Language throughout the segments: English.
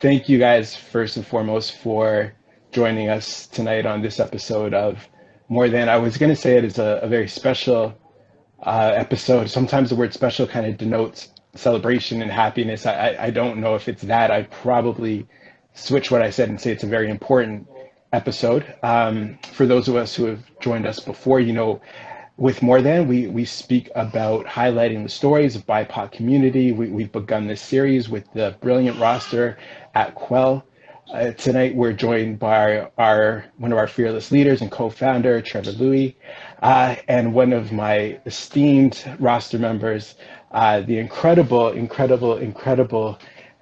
Thank you guys first and foremost for joining us tonight on this episode of More Than. I was going to say it is a very special episode. Sometimes the word special kind of denotes celebration and happiness. I don't know if it's that. I'd probably switch what I said and say it's a very important episode. For those of us who have joined us before, with More Than, we speak about highlighting the stories of BIPOC community. We've begun this series with the brilliant roster at Quell. Tonight, we're joined by one of our fearless leaders and co-founder, Trevor Lui, and one of my esteemed roster members, the incredible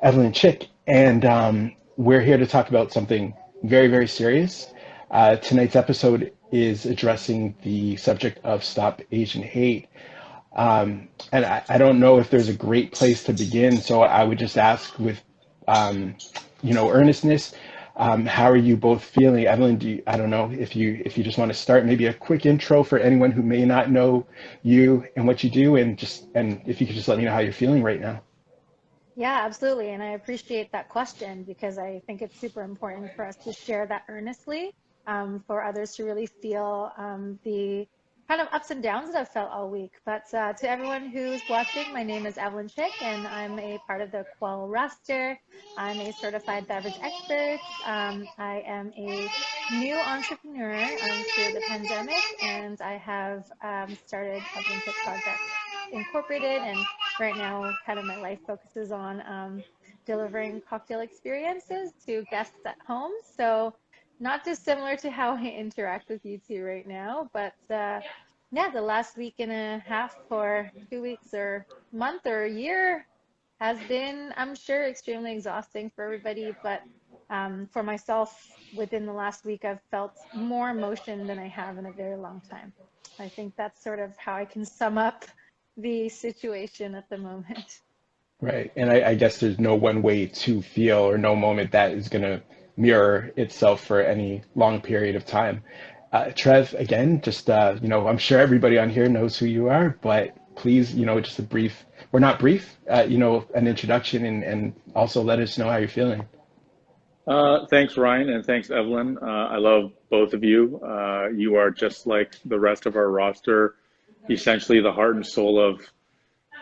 Evelyn Chick. And we're here to talk about something very, very serious. Tonight's episode is addressing the subject of Stop Asian Hate. And I don't know if there's a great place to begin, so I would just ask with, earnestness, how are you both feeling? Evelyn, I don't know if you just want to start, maybe a quick intro for anyone who may not know you and what you do, and if you could just let me know how you're feeling right now. Yeah, absolutely. And I appreciate that question because I think it's super important for us to share that earnestly, for others to really feel the kind of ups and downs that I've felt all week. But to everyone who's watching, my name is Evelyn Chick, and I'm a part of the Quell roster. I'm a certified beverage expert. I am a new entrepreneur through the pandemic, and I have started Evelyn Chick Project Incorporated, and right now kind of my life focuses on delivering cocktail experiences to guests at home. So not dissimilar to how I interact with you two right now, but yeah, the last week and a half or 2 weeks or month or a year has been, I'm sure, extremely exhausting for everybody. But for myself, within the last week, I've felt more emotion than I have in a very long time. I think that's sort of how I can sum up the situation at the moment. Right. And I guess there's no one way to feel or no moment that is going to mirror itself for any long period of time. Trev, again, just, I'm sure everybody on here knows who you are, but please, just a brief, or not brief, an introduction and also let us know how you're feeling. Thanks, Ryan, and thanks, Evelyn. I love both of you. You are just like the rest of our roster, essentially the heart and soul of,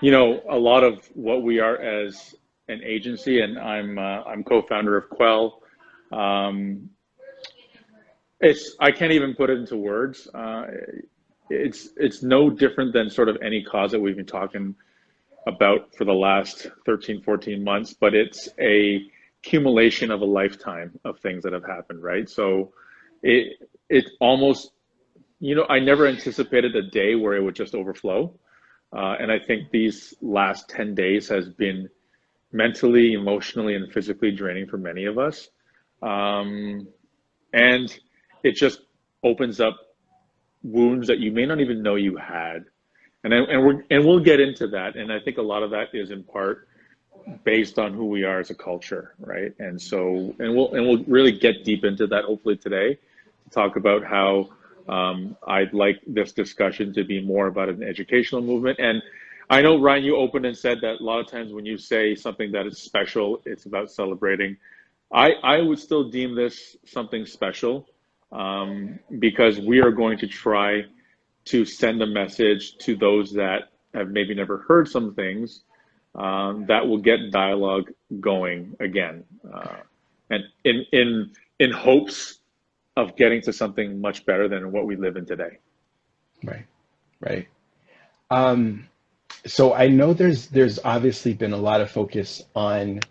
a lot of what we are as an agency. And I'm co-founder of Quell. I can't even put it into words. It's no different than sort of any cause that we've been talking about for the last 13, 14 months, but it's a accumulation of a lifetime of things that have happened, right? So it almost, I never anticipated a day where it would just overflow. And I think these last 10 days has been mentally, emotionally, and physically draining for many of us. And it just opens up wounds that you may not even know you had. And we'll get into that. And I think a lot of that is in part based on who we are as a culture, right? And so, we'll really get deep into that hopefully today to talk about how I'd like this discussion to be more about an educational movement. And I know, Ryan, you opened and said that a lot of times when you say something that is special, it's about celebrating. I would still deem this something special because we are going to try to send a message to those that have maybe never heard some things that will get dialogue going again, and in hopes of getting to something much better than what we live in today. Right. So I know there's obviously been a lot of focus on,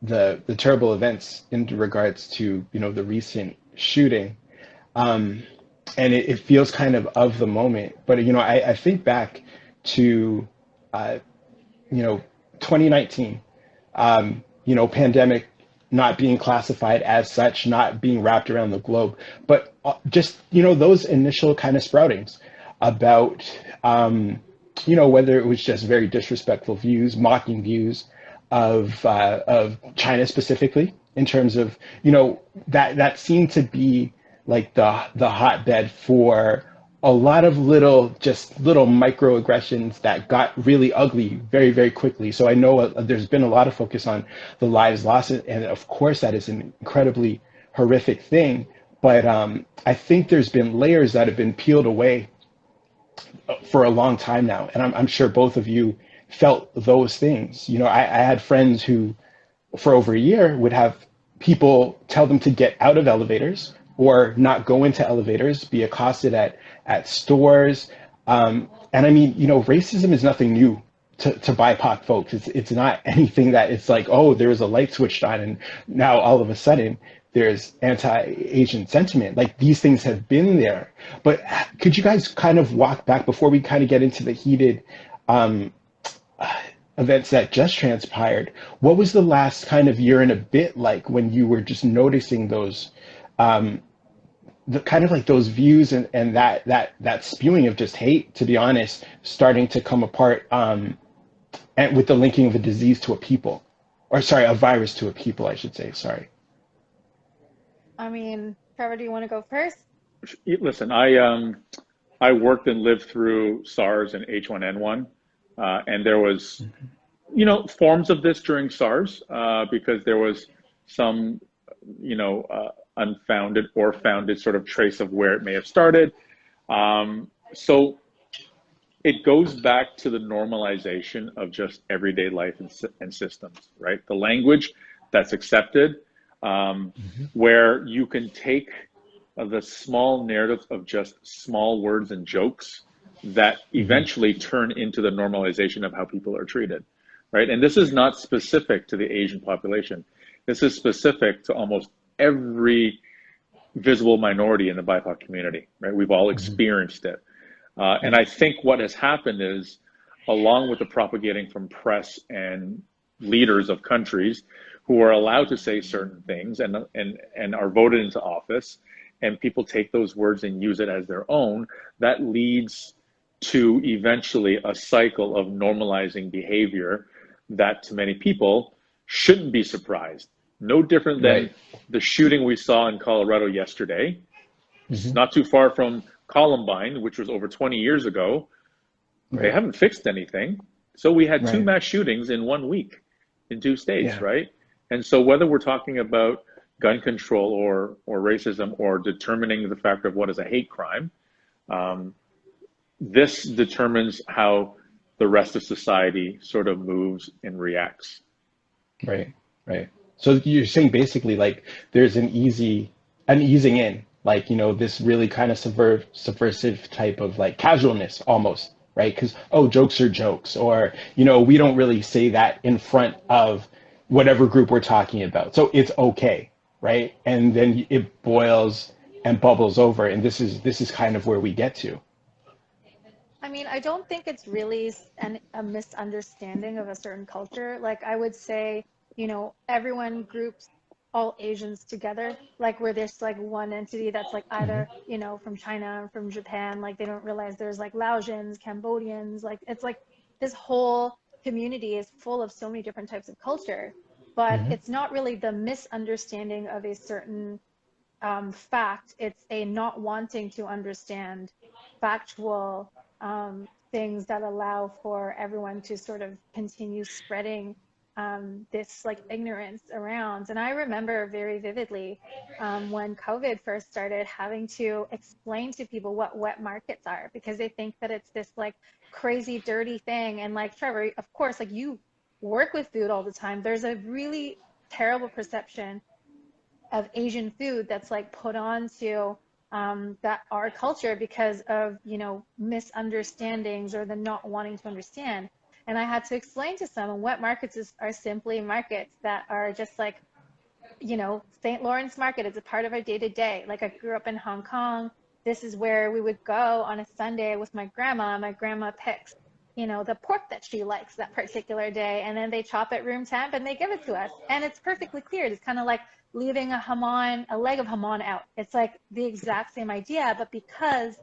the terrible events in regards to, the recent shooting. And it feels kind of the moment. But, I think back to, 2019, pandemic not being classified as such, not being wrapped around the globe, but just, those initial kind of sproutings about, whether it was just very disrespectful views, mocking views of China specifically, in terms of, that seemed to be like the hotbed for a lot of little microaggressions that got really ugly very, very quickly. So I know there's been a lot of focus on the lives lost, and of course that is an incredibly horrific thing. But I think there's been layers that have been peeled away for a long time now, and I'm sure both of you felt those things. You know, I had friends who, for over a year, would have people tell them to get out of elevators or not go into elevators, be accosted at stores. And I mean, you know, racism is nothing new to BIPOC folks. It's not anything that it's like, oh, there was a light switched on and now all of a sudden there's anti-Asian sentiment. Like these things have been there. But could you guys kind of walk back before we kind of get into the heated um, events that just transpired? What was the last kind of year and a bit like when you were just noticing those the kind of like those views and that spewing of just hate, to be honest, starting to come apart, and with the linking of a disease to a people, or sorry, a virus to a people, I should say. Sorry. I mean, Trevor, do you want to go first? Listen, I worked and lived through SARS and H1N1, and there was, you know, forms of this during SARS, because there was some, you know, unfounded or founded sort of trace of where it may have started. So it goes back to the normalization of just everyday life and systems, right? The language that's accepted, where you can take the small narratives of just small words and jokes that eventually turn into the normalization of how people are treated, right? And this is not specific to the Asian population. This is specific to almost every visible minority in the BIPOC community, right? We've all experienced it. And I think what has happened is, along with the propagating from press and leaders of countries who are allowed to say certain things and are voted into office, and people take those words and use it as their own, that leads to eventually a cycle of normalizing behavior that to many people shouldn't be surprised. No different than Right. the shooting we saw in Colorado yesterday. It's not too far from Columbine, which was over 20 years ago. They Right. haven't fixed anything. So we had two Right. mass shootings in 1 week in two states, Yeah. right? And so whether we're talking about gun control or racism or determining the factor of what is a hate crime, this determines how the rest of society sort of moves and reacts. Right. Right. So you're saying basically like there's an easing in, like, you know, this really kind of subversive type of like casualness almost, right? Because, oh, jokes are jokes, or, you know, we don't really say that in front of whatever group we're talking about. So it's okay, right? And then it boils and bubbles over, and this is kind of where we get to. I mean, I don't think it's really a misunderstanding of a certain culture. Like, I would say, you know, everyone groups all Asians together. Like, we're this like one entity that's like either, you know, from China, from Japan. Like, they don't realize there's like Laotians, Cambodians. Like, it's like this whole community is full of so many different types of culture. But Hmm. it's not really the misunderstanding of a certain fact. It's a not wanting to understand factual things that allow for everyone to sort of continue spreading this like ignorance around. And I remember very vividly when COVID first started, having to explain to people what wet markets are, because they think that it's this like crazy dirty thing. And like Trevor, of course, like you work with food all the time, there's a really terrible perception of Asian food that's like put onto that our culture because of, you know, misunderstandings or the not wanting to understand. And I had to explain to someone wet markets are simply markets that are just like, you know, St. Lawrence Market is a part of our day to day. Like, I grew up in Hong Kong. This is where we would go on a Sunday with my grandma. My grandma picks, you know, the pork that she likes that particular day, and then they chop it room temp and they give it to us. And it's perfectly clear. It's kind of like leaving a leg of hamon out. It's like the exact same idea, but because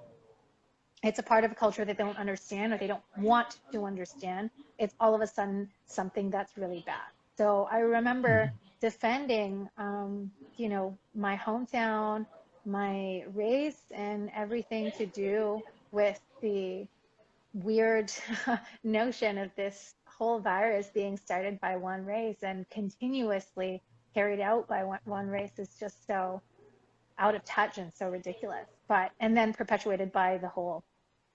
it's a part of a culture that they don't understand or they don't want to understand, it's all of a sudden something that's really bad. So I remember defending, you know, my hometown, my race and everything to do with the weird notion of this whole virus being started by one race and continuously carried out by one race is just so out of touch and so ridiculous. And then perpetuated by the whole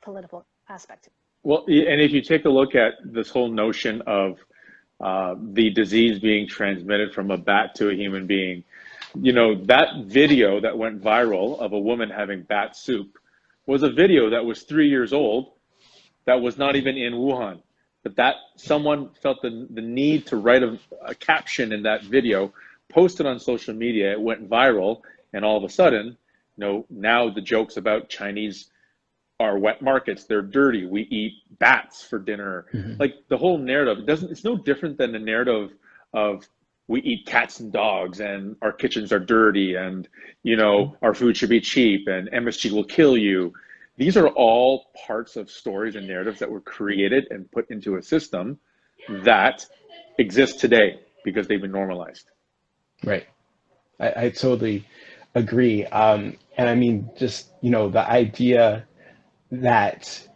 political aspect. Well, and if you take a look at this whole notion of the disease being transmitted from a bat to a human being, that video that went viral of a woman having bat soup was a video that was 3 years old, that was not even in Wuhan. But that someone felt the need to write a caption in that video, post it on social media, it went viral, and all of a sudden, now the jokes about Chinese are wet markets, they're dirty, we eat bats for dinner. Like the whole narrative it's no different than the narrative of we eat cats and dogs and our kitchens are dirty and our food should be cheap and MSG will kill you. These are all parts of stories and narratives that were created and put into a system that exists today because they've been normalized. Right. I totally agree. And I mean, just, the idea that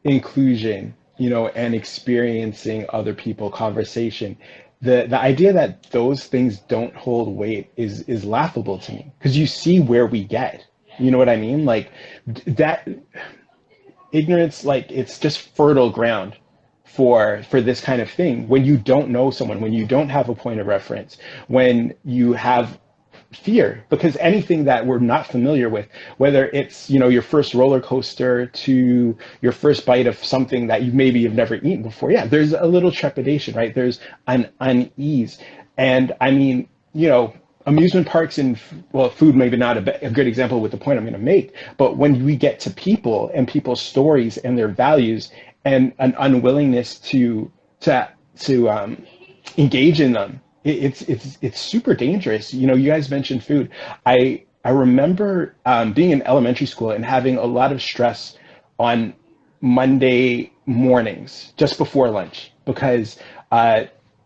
inclusion, and experiencing other people, conversation, the idea that those things don't hold weight is laughable to me, because you see where we get, you know what I mean? Like that ignorance, like it's just fertile ground for this kind of thing. When you don't know someone, when you don't have a point of reference, when you have fear, because anything that we're not familiar with, whether it's your first roller coaster to your first bite of something that you maybe have never eaten before, yeah, there's a little trepidation, right? There's an unease. And I mean, amusement parks and, well, food maybe not a good example with the point I'm going to make, but when we get to people and people's stories and their values and an unwillingness to engage in them, it's super dangerous. You guys mentioned food. I remember being in elementary school and having a lot of stress on Monday mornings just before lunch, because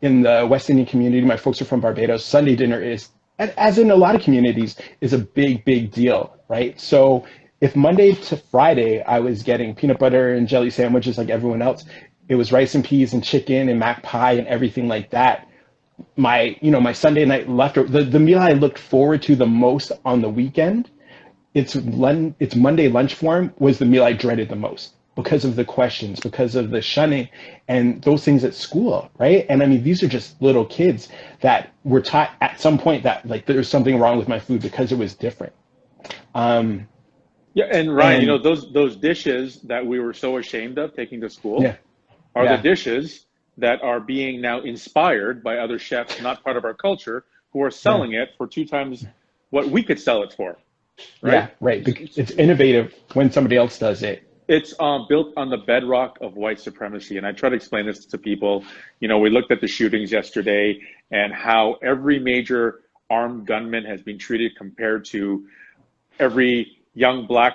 in the West Indian community, my folks are from Barbados, Sunday dinner is, as in a lot of communities, is a big deal, right? So if Monday to Friday I was getting peanut butter and jelly sandwiches like everyone else, it was rice and peas and chicken and mac pie and everything like that. My Sunday night leftover, the meal I looked forward to the most on the weekend, it's Monday lunch form, was the meal I dreaded the most, because of the questions, because of the shunning and those things at school, right? And I mean, these are just little kids that were taught at some point that like there's something wrong with my food because it was different. Yeah, and Ryan, those dishes that we were so ashamed of taking to school Yeah, are the yeah, dishes that are being now inspired by other chefs not part of our culture, who are yeah, selling it for 2 times what we could sell it for, yeah, right? right. It's innovative when somebody else does it. It's built on the bedrock of white supremacy. And I try to explain this to people. We looked at the shootings yesterday and how every major armed gunman has been treated compared to every young black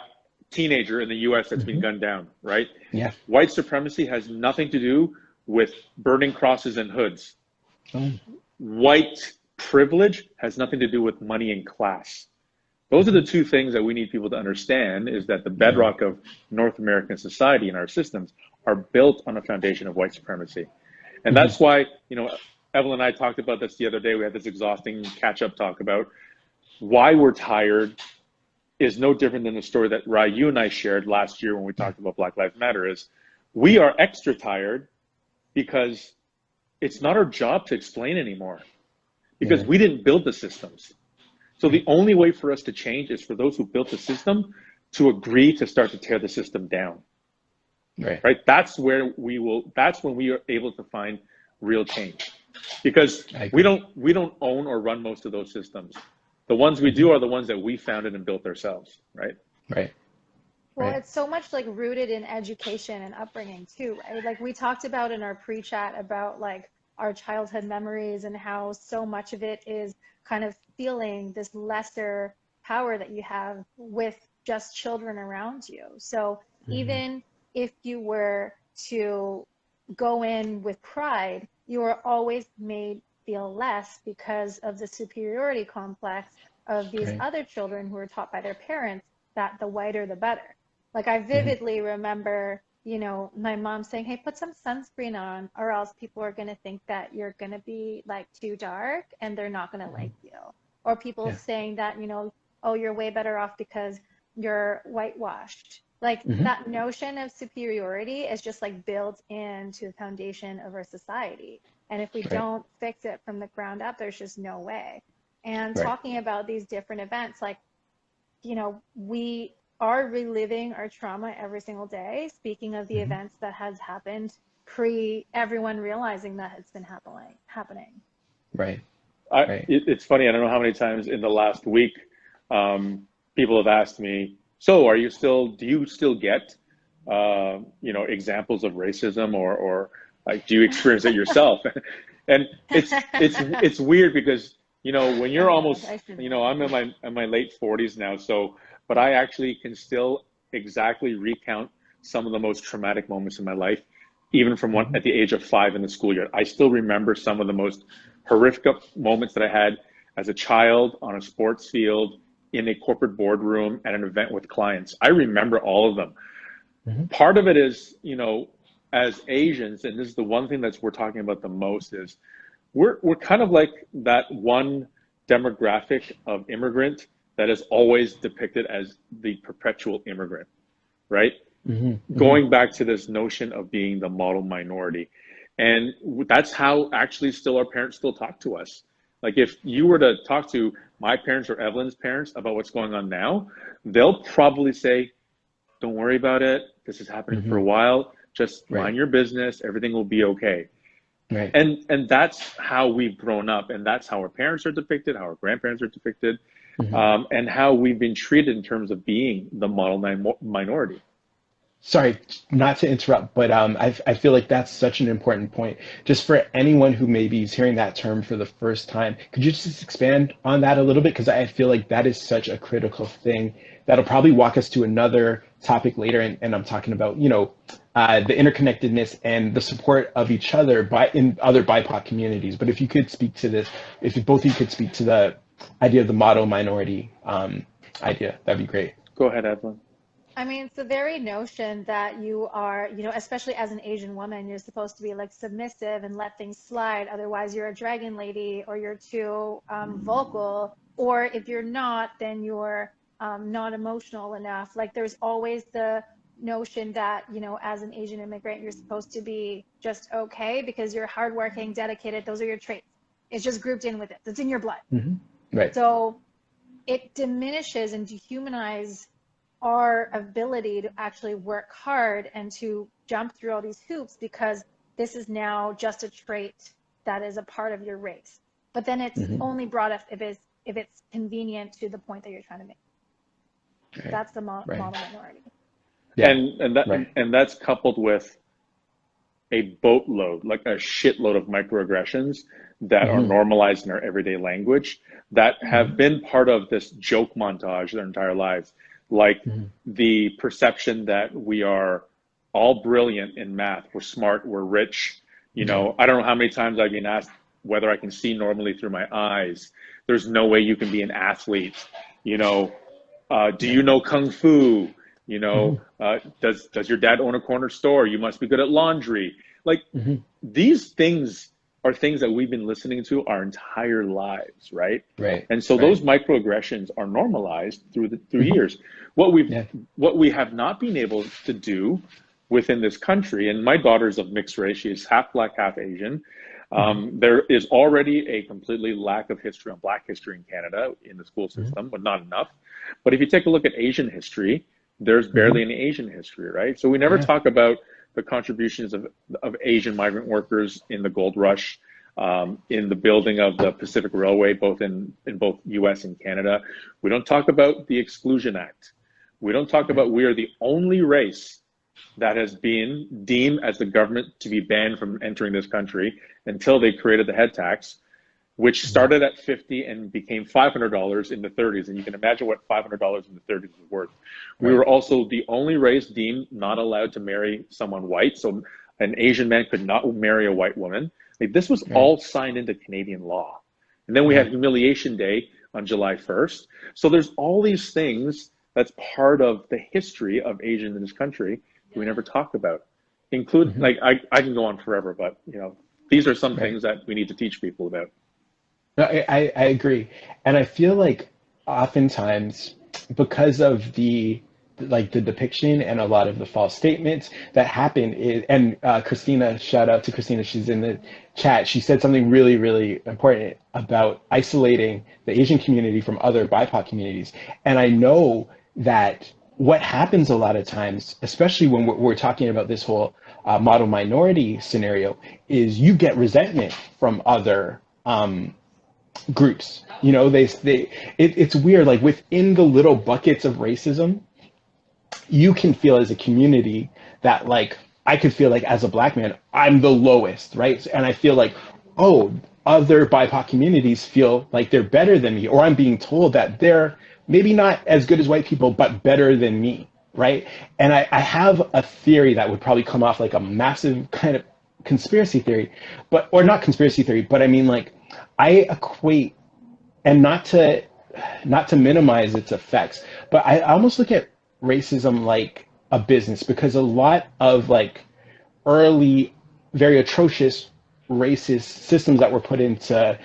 teenager in the US that's been Hmm. gunned down, right? Yeah. White supremacy has nothing to do with burning crosses and hoods. Oh. White privilege has nothing to do with money and class. Those are the two things that we need people to understand, is that the Yeah. bedrock of North American society and our systems are built on a foundation of white supremacy. And Hmm. that's why, Evelyn and I talked about this the other day. We had this exhausting catch-up talk about why we're tired is no different than the story that Rai, you and I shared last year when we talked about Black Lives Matter. Is we are extra tired because it's not our job to explain anymore, because Yeah. we didn't build the systems. So the only way for us to change is for those who built the system to agree to start to tear the system down. Right. Right? That's when we are able to find real change. Because I we agree. don't own or run most of those systems. The ones we Hmm. do are the ones that we founded and built ourselves, right? Right. Well, Right. it's so much like rooted in education and upbringing too, right? Like we talked about in our pre-chat about like our childhood memories and how so much of it is kind of feeling this lesser power that you have with just children around you. So Hmm. even if you were to go in with pride, you are always made feel less because of the superiority complex of these Right. other children who were taught by their parents that the whiter the better. Like I vividly remember, you know, my mom saying, hey, put some sunscreen on or else people are going to think that you're going to be like too dark and they're not going to like you. Or people Yeah. saying that, you know, oh, you're way better off because you're whitewashed. Like that notion of superiority is just like built into the foundation of our society. And if we Right. don't fix it from the ground up, there's just no way. And Right. talking about these different events, like, you know, we are reliving our trauma every single day. Speaking of the events that has happened pre everyone realizing that it's been happening. Right. Right. It's funny. I don't know how many times in the last week people have asked me, so do you still get, you know, examples of racism or like, do you experience it yourself? And it's weird because, you know, when you're almost, you know, I'm in my late 40s now. So, but I actually can still exactly recount some of the most traumatic moments in my life, even from one at the age of 5 in the school year. I still remember some of the most horrific moments that I had as a child on a sports field, in a corporate boardroom, at an event with clients. I remember all of them. Part of it is, you know, as Asians, and this is the one thing we're talking about the most, is we're kind of like that one demographic of immigrant that is always depicted as the perpetual immigrant, right? Going back to this notion of being the model minority. And that's how actually still our parents still talk to us. Like if you were to talk to my parents or Evelyn's parents about what's going on now, they'll probably say, don't worry about it. This is happening for a while. Just mind your business. Everything will be okay. Right. And that's how we've grown up. And that's how our parents are depicted, how our grandparents are depicted, and how we've been treated in terms of being the model minority. Sorry, not to interrupt, but I feel like that's such an important point. Just for anyone who maybe is hearing that term for the first time, could you just expand on that a little bit? Because I feel like that is such a critical thing that'll probably walk us to another topic later. And I'm talking about, you know, the interconnectedness and the support of each other in other BIPOC communities. But if you could speak to this, if both of you could speak to the idea of the model minority idea, that'd be great. Go ahead, Evelyn. I mean, it's the very notion that you are, you know, especially as an Asian woman, you're supposed to be like submissive and let things slide. Otherwise, you're a dragon lady or you're too vocal. Or if you're not, then you're not emotional enough. Like there's always the notion that, you know, as an Asian immigrant, you're supposed to be just okay because you're hardworking, dedicated. Those are your traits. It's just grouped in with it. It's in your blood. Right. So it diminishes and dehumanizes our ability to actually work hard and to jump through all these hoops because this is now just a trait that is a part of your race. But then it's only brought up if it's convenient to the point that you're trying to make. Right. That's the model minority. Yeah. And that's coupled with a boatload, like a shitload of microaggressions that are normalized in our everyday language that have been part of this joke montage their entire lives. Like the perception that we are all brilliant in math, we're smart, we're rich. You know, I don't know how many times I've been asked whether I can see normally through my eyes. There's no way you can be an athlete. You know, do you know Kung Fu? You know, does your dad own a corner store? You must be good at laundry. Like these things are things that we've been listening to our entire lives, right? Right. And so those microaggressions are normalized through years. What we have not been able to do within this country, and my daughter's of mixed race, she is half Black, half Asian. There is already a completely lack of history on Black history in Canada in the school system, but not enough. But if you take a look at Asian history, there's barely any Asian history, right? So we never talk about the contributions of Asian migrant workers in the gold rush, in the building of the Pacific Railway, both in both US and Canada. We don't talk about the Exclusion Act. We don't talk about we are the only race that has been deemed as the government to be banned from entering this country until they created the head tax, which started at $50 and became $500 in the 30s. And you can imagine what $500 in the 30s was worth. We were also the only race deemed not allowed to marry someone white. So an Asian man could not marry a white woman. Like, this was all signed into Canadian law. And then we had Humiliation Day on July 1st. So there's all these things that's part of the history of Asians in this country that we never talk about. Include like I can go on forever, but these are some things that we need to teach people about. No, I agree. And I feel like oftentimes because of the depiction and a lot of the false statements that happen and Christina, shout out to Christina, she's in the chat. She said something really, really important about isolating the Asian community from other BIPOC communities. And I know that what happens a lot of times, especially when we're talking about this whole model minority scenario, is you get resentment from other groups. It's weird, like within the little buckets of racism, you can feel as a community that like, I could feel like as a Black man, I'm the lowest, right? And I feel like, oh, other BIPOC communities feel like they're better than me, or I'm being told that they're maybe not as good as white people, but better than me, right? And I have a theory that would probably come off like a massive kind of conspiracy theory, or not conspiracy theory, but I mean like, I equate, and not to minimize its effects, but I almost look at racism like a business, because a lot of like early, very atrocious racist systems that were put into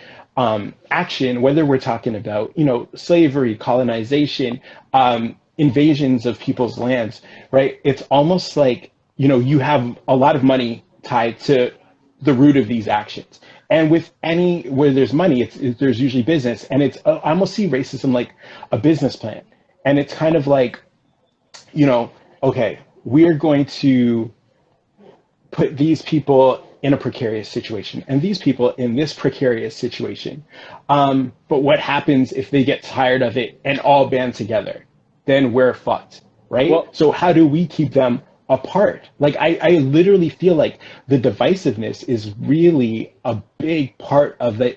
action, whether we're talking about, slavery, colonization, invasions of people's lands, right? It's almost like, you have a lot of money tied to the root of these actions. And with where there's money, there's usually business. And I almost see racism like a business plan. And it's kind of like, okay, we're going to put these people in a precarious situation and these people in this precarious situation. But what happens if they get tired of it and all band together? Then we're fucked, right? Well, so how do we keep them apart? Like I literally feel like the divisiveness is really a big part of the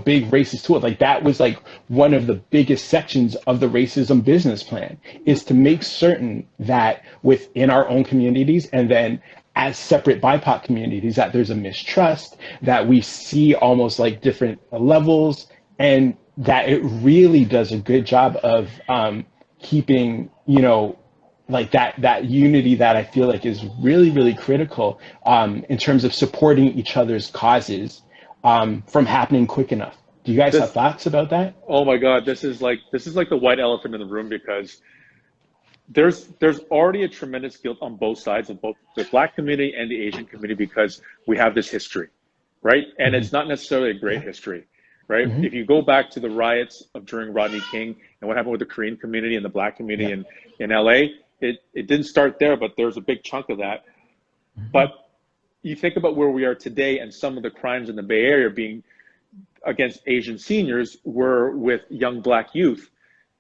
big racist tool. Like that was like one of the biggest sections of the racism business plan, is to make certain that within our own communities and then as separate BIPOC communities, that there's a mistrust, that we see almost like different levels, and that it really does a good job of keeping, like that unity that I feel like is really, really critical in terms of supporting each other's causes from happening quick enough. Do you guys have thoughts about that? Oh my God, this is like the white elephant in the room, because there's already a tremendous guilt on both sides of both the Black community and the Asian community, because we have this history, right? And it's not necessarily a great history, right? If you go back to the riots during Rodney King and what happened with the Korean community and the Black community in LA, it didn't start there, but there's a big chunk of that. But you think about where we are today, and some of the crimes in the Bay Area being against Asian seniors were with young Black youth.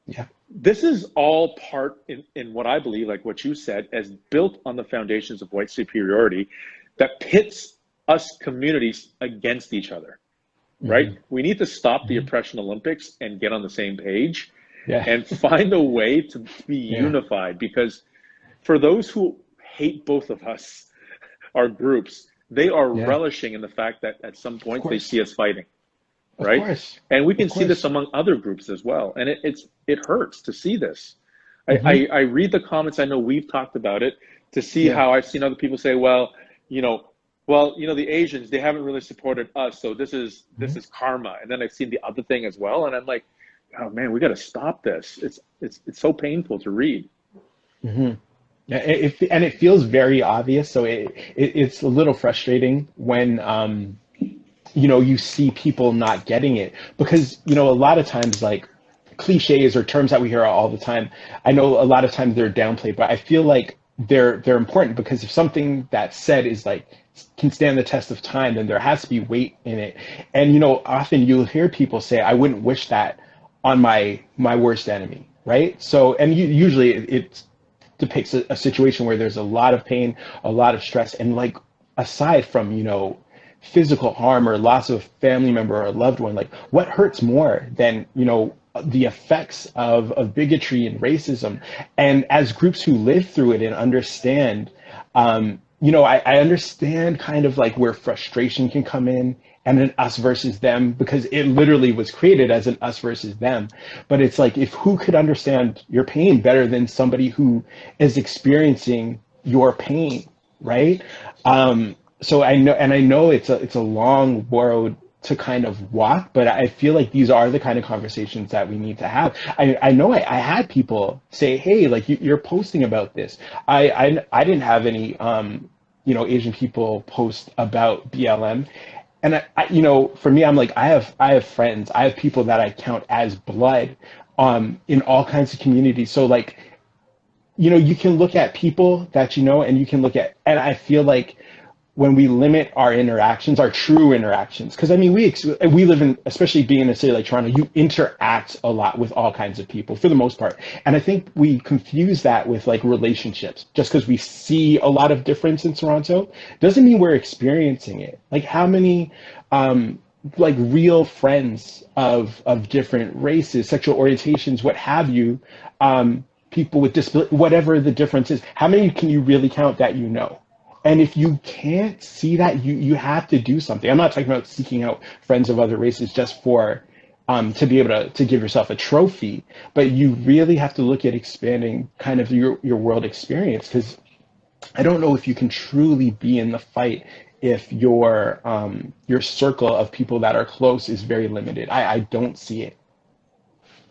Yeah. This is all part in what I believe, like what you said, as built on the foundations of white superiority that pits us communities against each other, right? We need to stop the oppression Olympics and get on the same page and find a way to be unified, because for those who hate both of us, our groups, they are relishing in the fact that at some point they see us fighting. Right. And we can see this among other groups as well. And it hurts to see this. I read the comments. I know we've talked about it, to see how I've seen other people say, well, the Asians, they haven't really supported us, so this is karma. And then I've seen the other thing as well. And I'm like, oh man, we got to stop this. It's so painful to read. And it feels very obvious. So it's a little frustrating when, you see people not getting it, because, a lot of times, like cliches or terms that we hear all the time, I know a lot of times they're downplayed, but I feel like they're important, because if something that's said is like, can stand the test of time, then there has to be weight in it. And, often you'll hear people say, I wouldn't wish that on my worst enemy. Right. So, and usually it depicts a situation where there's a lot of pain, a lot of stress, and like, aside from, physical harm or loss of a family member or a loved one, like what hurts more than, the effects of bigotry and racism? And as groups who live through it and understand, I understand kind of like where frustration can come in and an us versus them because it literally was created as an us versus them. But it's like, if who could understand your pain better than somebody who is experiencing your pain, right? So I know it's a long road to kind of walk, but I feel like these are the kind of conversations that we need to have. I know I had people say, hey, like you're posting about this. I didn't have any Asian people post about BLM. And for me, I'm like, I have friends, I have people that I count as blood in all kinds of communities. So like, you can look at people that and you can look at, and I feel like when we limit our interactions, our true interactions, because I mean, we live in, especially being in a city like Toronto, you interact a lot with all kinds of people for the most part. And I think we confuse that with like relationships. Just because we see a lot of difference in Toronto doesn't mean we're experiencing it. Like how many like real friends of different races, sexual orientations, what have you, people with disability, whatever the difference is, how many can you really count that you know? And if you can't see that, you have to do something. I'm not talking about seeking out friends of other races just for to be able to give yourself a trophy, but you really have to look at expanding kind of your world experience, because I don't know if you can truly be in the fight if your circle of people that are close is very limited. I don't see it.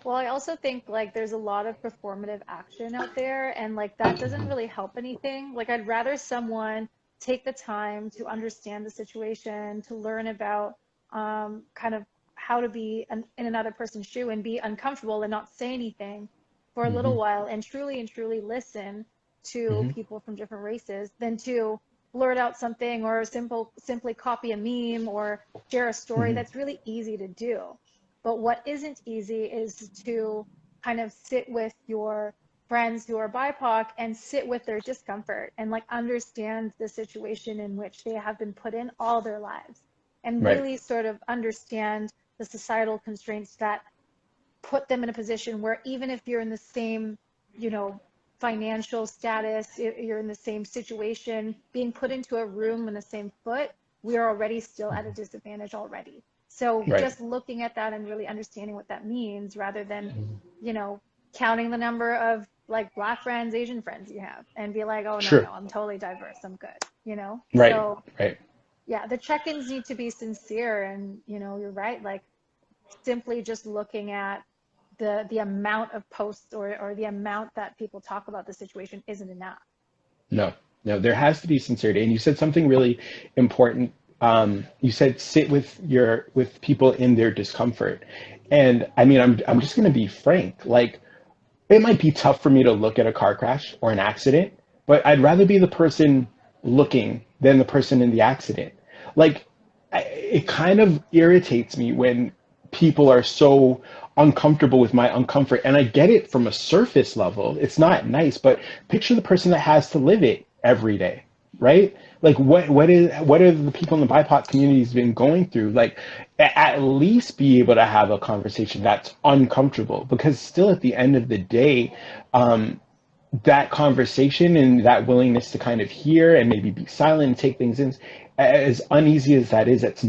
Well, I also think like there's a lot of performative action out there, and like that doesn't really help anything. Like I'd rather someone take the time to understand the situation, to learn about kind of how to be in another person's shoe and be uncomfortable and not say anything for a little Hmm. while and truly listen to Hmm. people from different races than to blurt out something or simply copy a meme or share a story. Hmm. That's really easy to do. But what isn't easy is to kind of sit with your friends who are BIPOC and sit with their discomfort and like understand the situation in which they have been put in all their lives and Right. really sort of understand the societal constraints that put them in a position where even if you're in the same, you know, financial status, you're in the same situation, being put into a room in the same foot, we are already still at a disadvantage already. So Right. just looking at that and really understanding what that means rather than, you know, counting the number of like Black friends, Asian friends you have and be like, oh, no, Sure. I'm totally diverse. I'm good, you know? Right. So Right. yeah, the check-ins need to be sincere and, you know, you're right. Like simply just looking at the amount of posts or the amount that people talk about the situation isn't enough. No, no, there has to be sincerity. And you said something really important. You said sit with people in their discomfort. And I mean, I'm just going to be frank. Like, it might be tough for me to look at a car crash or an accident, but I'd rather be the person looking than the person in the accident. Like, it kind of irritates me when people are so uncomfortable with my uncomfort. And I get it from a surface level. It's not nice, but picture the person that has to live it every day, right? Like what are the people in the BIPOC communities been going through? Like at least be able to have a conversation that's uncomfortable, because still at the end of the day, that conversation and that willingness to kind of hear and maybe be silent and take things in, as uneasy as that is, it's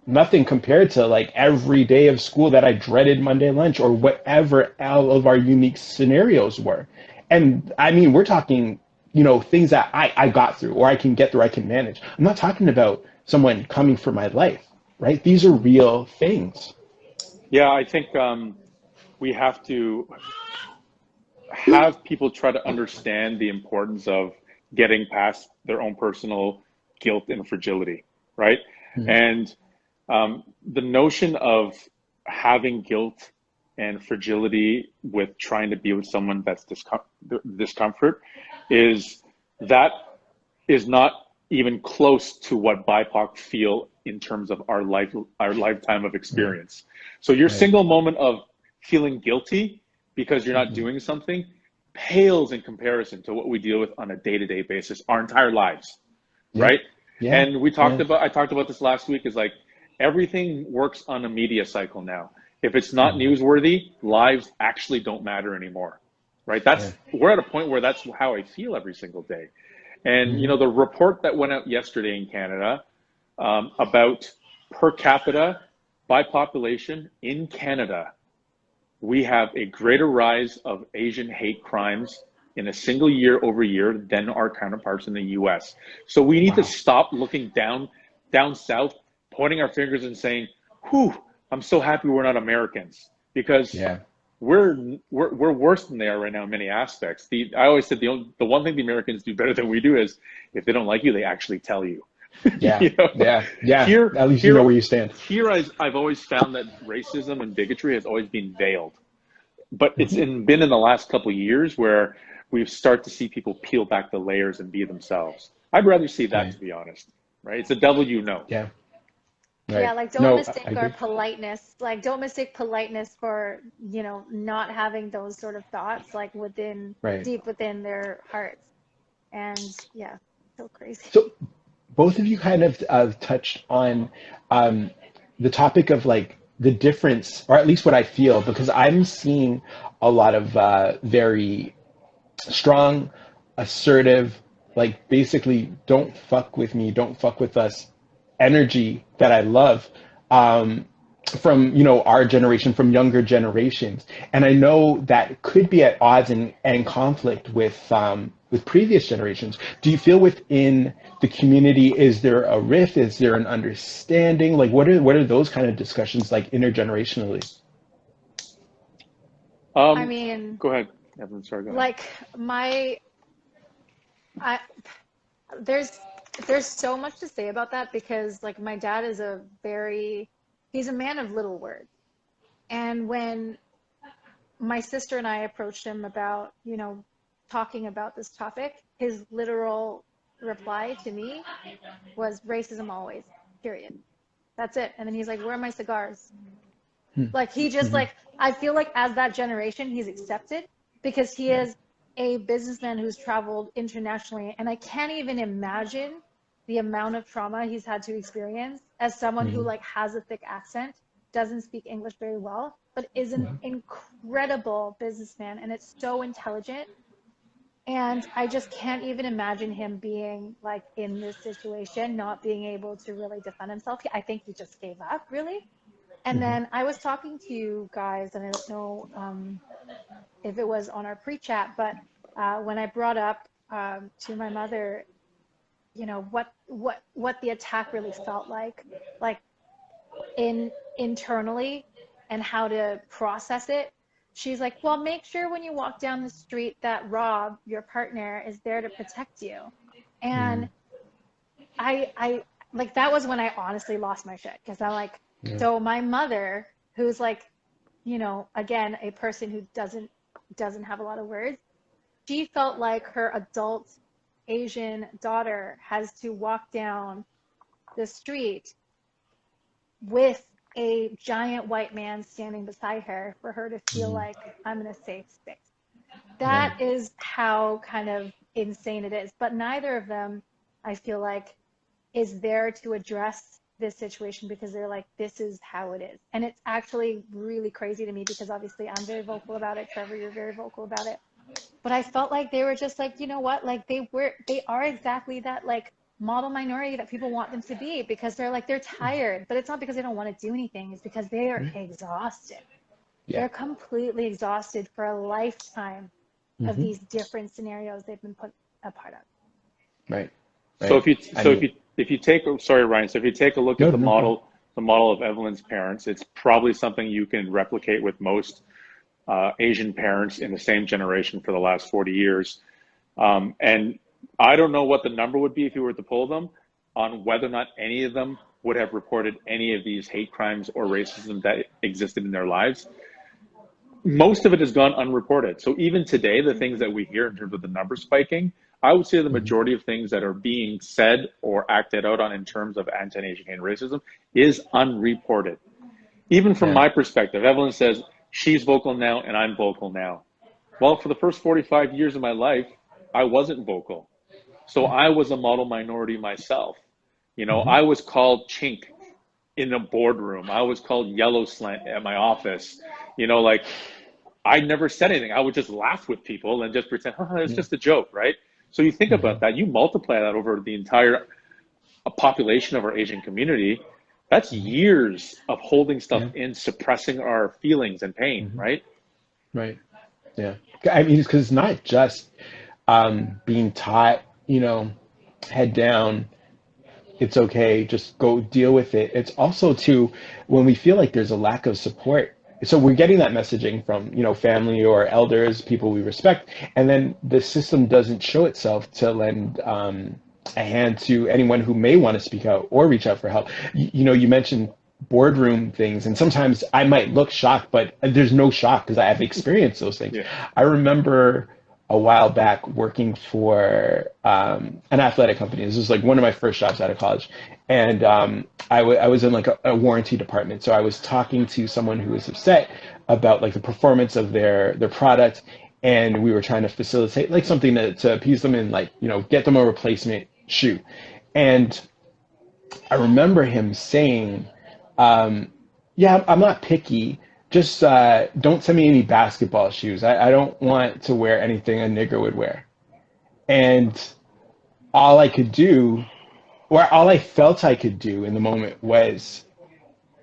nothing compared to like every day of school that I dreaded Monday lunch or whatever all of our unique scenarios were. And I mean, we're talking, things that I got through or I can get through, I can manage. I'm not talking about someone coming for my life, right? These are real things. Yeah, I think we have to have people try to understand the importance of getting past their own personal guilt and fragility, right? Mhm. And the notion of having guilt and fragility with trying to be with someone that's discomfort is that is not even close to what BIPOC feel in terms of our lifetime of Right, experience. So your right. single moment of feeling guilty because you're not Mhm. doing something pales in comparison to what we deal with on a day-to-day basis, our entire lives, Yeah, right? yeah, And yeah. I talked about this last week, is like everything works on a media cycle now. If it's not Mhm. newsworthy, lives actually don't matter anymore, right? Yeah. We're at a point where that's how I feel every single day. And, you know, the report that went out yesterday in Canada about per capita by population in Canada, we have a greater rise of Asian hate crimes in a single year over year than our counterparts in the US. So we need to stop looking down south, pointing our fingers and saying, whew, I'm so happy we're not Americans, because we're worse than they are right now in many aspects. I always said the one thing the Americans do better than we do is if they don't like you, they actually tell you. You know? Here, at least you know where you stand. Here, I've always found that racism and bigotry has always been veiled, but it's been in the last couple of years where we've started to see people peel back the layers and be themselves. I'd rather see that, to be honest. Right? It's the devil you know. Yeah. Right. Yeah, like don't mistake our politeness. Like don't mistake politeness for, you know, not having those sort of thoughts like within deep within their hearts. And yeah, so crazy. So both of you kind of touched on the topic of like the difference, or at least what I feel, because I'm seeing a lot of very strong, assertive, like basically don't fuck with me, don't fuck with us energy that I love from, you know, our generation, from younger generations. And I know that could be at odds and conflict with previous generations. Do you feel within the community, is there a rift? Is there an understanding? Like what are those kind of discussions like intergenerationally? I mean, go ahead, Evelyn. Sorry, go ahead. Like there's so much to say about that, because like my dad is he's a man of little words. And when my sister and I approached him about, you know, talking about this topic, his literal reply to me was racism always, period. That's it. And then he's like, where are my cigars? Like he just like, I feel like as that generation, he's accepted because he is a businessman who's traveled internationally. And I can't even imagine the amount of trauma he's had to experience as someone who like has a thick accent, doesn't speak English very well, but is an incredible businessman, and it's so intelligent. And I just can't even imagine him being like in this situation, not being able to really defend himself. I think he just gave up, really. And then I was talking to you guys, and I don't know if it was on our pre-chat, but when I brought up to my mother, you know, what the attack really felt like internally and how to process it. She's like, well, make sure when you walk down the street that Rob, your partner, is there to protect you. And I like, that was when I honestly lost my shit, because I'm like, so my mother, who's like, you know, again, a person who doesn't have a lot of words, she felt like her adult Asian daughter has to walk down the street with a giant white man standing beside her for her to feel like I'm in a safe space. That is how kind of insane it is. But neither of them, I feel like, is there to address this situation, because they're like, this is how it is. And it's actually really crazy to me, because obviously I'm very vocal about it. Trevor, you're very vocal about it. But I felt like they were just like, you know what, like they are exactly that like model minority that people want them to be, because they're like, they're tired, but it's not because they don't want to do anything. It's because they are exhausted. They're completely exhausted for a lifetime of these different scenarios they've been put a part of. Right. So if you take, sorry, Ryan, so if you take a look at the model of Evelyn's parents, it's probably something you can replicate with most Asian parents in the same generation for the last 40 years. And I don't know what the number would be if you were to poll them on whether or not any of them would have reported any of these hate crimes or racism that existed in their lives. Most of it has gone unreported. So even today, the things that we hear in terms of the numbers spiking, I would say the majority of things that are being said or acted out on in terms of anti-Asian hate and racism is unreported. Even from my perspective, Evelyn says she's vocal now and I'm vocal now. Well, for the first 45 years of my life, I wasn't vocal. So I was a model minority myself. You know, I was called chink in a boardroom. I was called yellow slant at my office. You know, like I never said anything. I would just laugh with people and just pretend, it's just a joke, right? So you think about that, you multiply that over the entire population of our Asian community, that's years of holding stuff in, suppressing our feelings and pain, right? Right. Yeah. I mean, because it's not just being taught, head down, it's okay, just go deal with it. It's also too, when we feel like there's a lack of support. So we're getting that messaging from, family or elders, people we respect, and then the system doesn't show itself to lend a hand to anyone who may want to speak out or reach out for help. You mentioned boardroom things, and sometimes I might look shocked, but there's no shock because I have experienced those things. Yeah. I remember a while back working for an athletic company. This was like one of my first jobs out of college. And I was in like a warranty department. So I was talking to someone who was upset about like the performance of their product. And we were trying to facilitate like something to appease them and like, get them a replacement shoe. And I remember him saying, yeah, I'm not picky. Just don't send me any basketball shoes. I don't want to wear anything a nigger would wear. And all I could do, or all I felt I could do in the moment was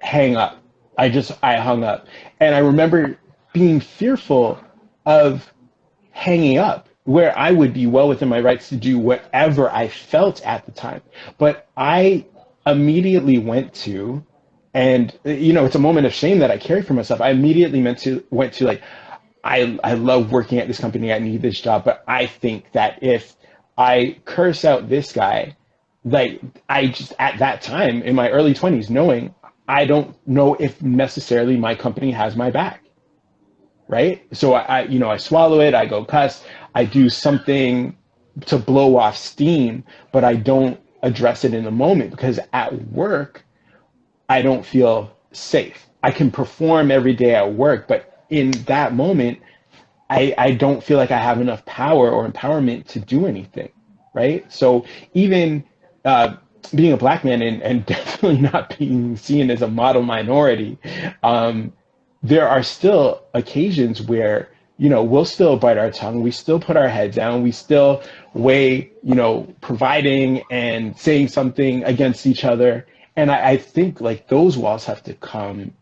hang up. I hung up. And I remember being fearful of hanging up, where I would be well within my rights to do whatever I felt at the time. But I immediately went to, and it's a moment of shame that I carry for myself. I immediately went to like, I love working at this company. I need this job, but I think that if I curse out this guy, like I just at that time in my early 20s, knowing I don't know if necessarily my company has my back, right? So I swallow it. I go cuss. I do something to blow off steam, but I don't address it in the moment because at work, I don't feel safe. I can perform every day at work, but in that moment, I don't feel like I have enough power or empowerment to do anything, right? So even being a Black man and definitely not being seen as a model minority, there are still occasions where, we'll still bite our tongue, we still put our head down, we still weigh, providing and saying something against each other. And I think like those walls have to come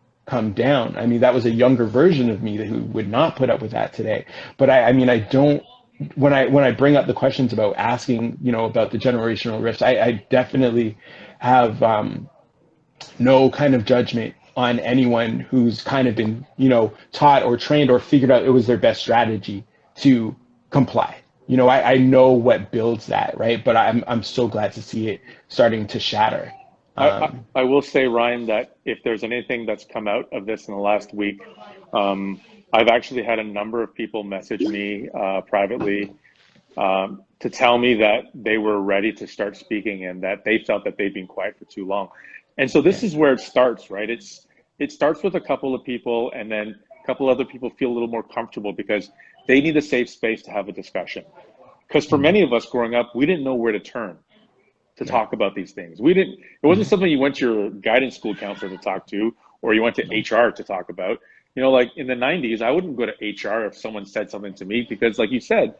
down. I mean, that was a younger version of me who would not put up with that today. But I mean, I don't, when I bring up the questions about asking, about the generational rifts, I definitely have no kind of judgment on anyone who's kind of been, taught or trained or figured out it was their best strategy to comply. I know what builds that, right? But I'm so glad to see it starting to shatter. I will say, Ryan, that if there's anything that's come out of this in the last week, I've actually had a number of people message me privately to tell me that they were ready to start speaking and that they felt that they'd been quiet for too long. And so this is where it starts, right? It starts with a couple of people, and then a couple other people feel a little more comfortable because they need a safe space to have a discussion. Because for many of us growing up, we didn't know where to turn to talk about these things. It wasn't something you went to your guidance school counselor to talk to, or you went to HR to talk about. Like in the 90s, I wouldn't go to HR if someone said something to me because, like you said,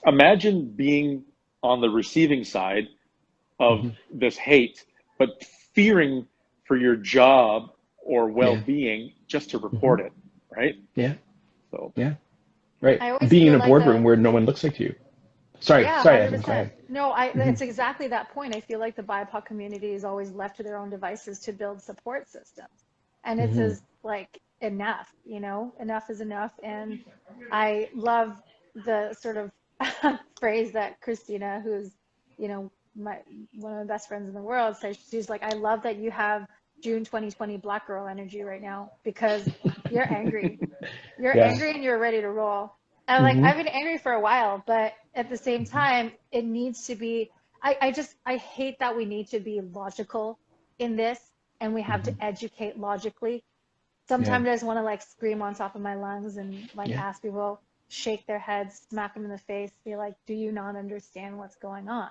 imagine being on the receiving side of this hate, but fearing for your job or well-being just to report it, right? Yeah. So yeah, right. I always Being in feel a like boardroom where no one looks like you. Sorry, Yeah, Evan, go 100%. ahead. No, it's exactly that point. I feel like the BIPOC community is always left to their own devices to build support systems. And it's as like enough, enough is enough. And I love the sort of phrase that Christina, who's, one of my best friends in the world, says. She's like, I love that you have June 2020 Black girl energy right now because you're angry. You're Yeah. angry and you're ready to roll. And like, I've been angry for a while, but at the same time, it needs to be, I hate that we need to be logical in this and we have to educate logically. Sometimes I just want to like scream on top of my lungs and like ask people, shake their heads, smack them in the face, be like, do you not understand what's going on?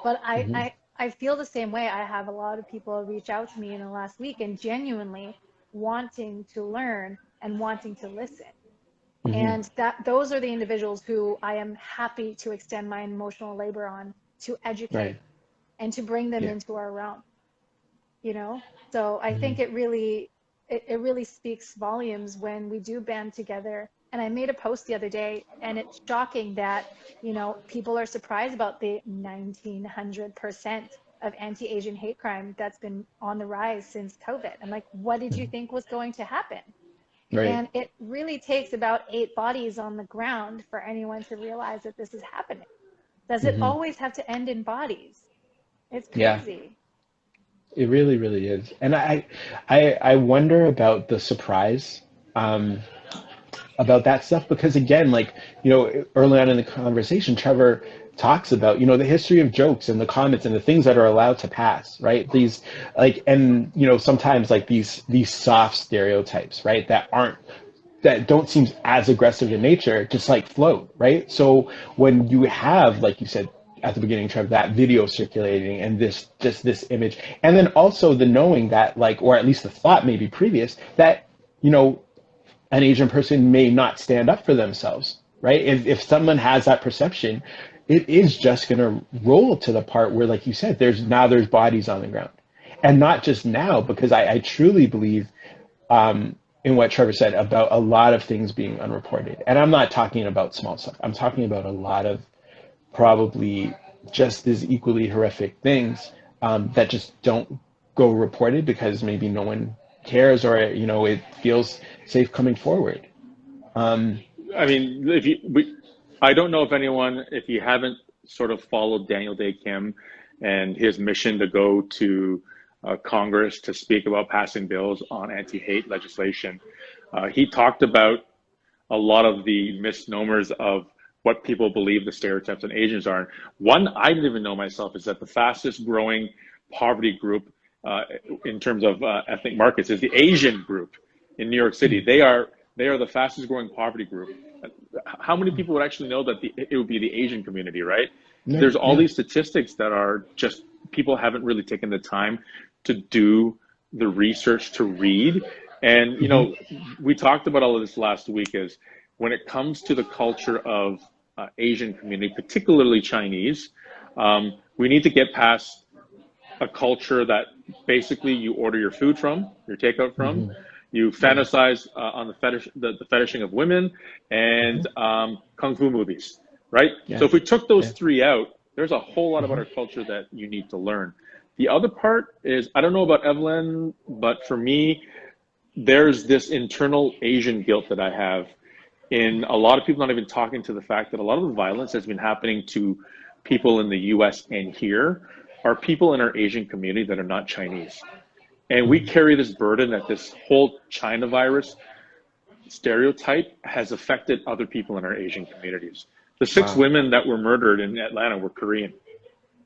But I feel the same way. I have a lot of people reach out to me in the last week and genuinely wanting to learn and wanting to listen. And that those are the individuals who I am happy to extend my emotional labor on, to educate Right. and to bring them Yeah. into our realm, you know? So I think Mhm. it really speaks volumes when we do band together. And I made a post the other day, and it's shocking that, you know, people are surprised about the 1900% of anti-Asian hate crime that's been on the rise since COVID. I'm like, what did you think was going to happen? Right. And it really takes about 8 bodies on the ground for anyone to realize that this is happening. Does it Hmm. always have to end in bodies? It's Yeah, crazy. it really, really is. And I wonder about the surprise. Um, about that stuff because again, like, early on in the conversation, Trevor talks about, the history of jokes and the comments and the things that are allowed to pass, right? These, like, and sometimes like these soft stereotypes, right? That don't seem as aggressive in nature, just like float, right? So when you have, like you said at the beginning, Trevor, that video circulating and this image, and then also the knowing that, like, or at least the thought maybe previous that, you know, an Asian person may not stand up for themselves, right? If someone has that perception, it is just going to roll to the part where, like you said, there's bodies on the ground, and not just now, because I truly believe in what Trevor said about a lot of things being unreported, and I'm not talking about small stuff. I'm talking about a lot of probably just as equally horrific things that just don't go reported because maybe no one cares, or it feels safe coming forward. Um, I mean, I don't know if you haven't sort of followed Daniel Day Kim and his mission to go to Congress to speak about passing bills on anti-hate legislation. He talked about a lot of the misnomers of what people believe the stereotypes on Asians are. One I didn't even know myself is that the fastest growing poverty group in terms of ethnic markets is the Asian group in New York City. They are the fastest growing poverty group. How many people would actually know that it would be the Asian community, right? right, There's all yeah. these statistics that are just people haven't really taken the time to do the research to read. And Hmm. we talked about all of this last week. Is when it comes to the culture of Asian community, particularly Chinese, we need to get past a culture that basically you order your food from, your takeout from, Hmm. you Yeah. fantasize on the fetishing of women and Hmm. kung fu movies, right? So Yeah. if we took those Yeah. three out, there's a whole lot about Hmm. our culture that you need to learn. The other part is, I don't know about Evelyn, but for me, there's this internal Asian guilt that I have in a lot of people not even talking to the fact that a lot of the violence that's been happening to people in the US and here are people in our Asian community that are not Chinese. And we Hmm. carry this burden that this whole China virus stereotype has affected other people in our Asian communities. The six Wow. women that were murdered in Atlanta were Korean,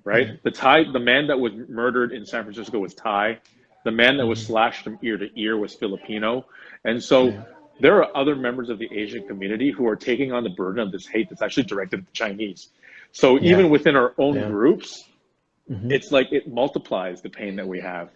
Right. right? The man that was murdered in San Francisco was Thai. The man that was Hmm. slashed from ear to ear was Filipino. And so Yeah. there are other members of the Asian community who are taking on the burden of this hate that's actually directed at the Chinese. So Yeah. even within our own Yeah. groups, Hmm. it's like it multiplies the pain that we have.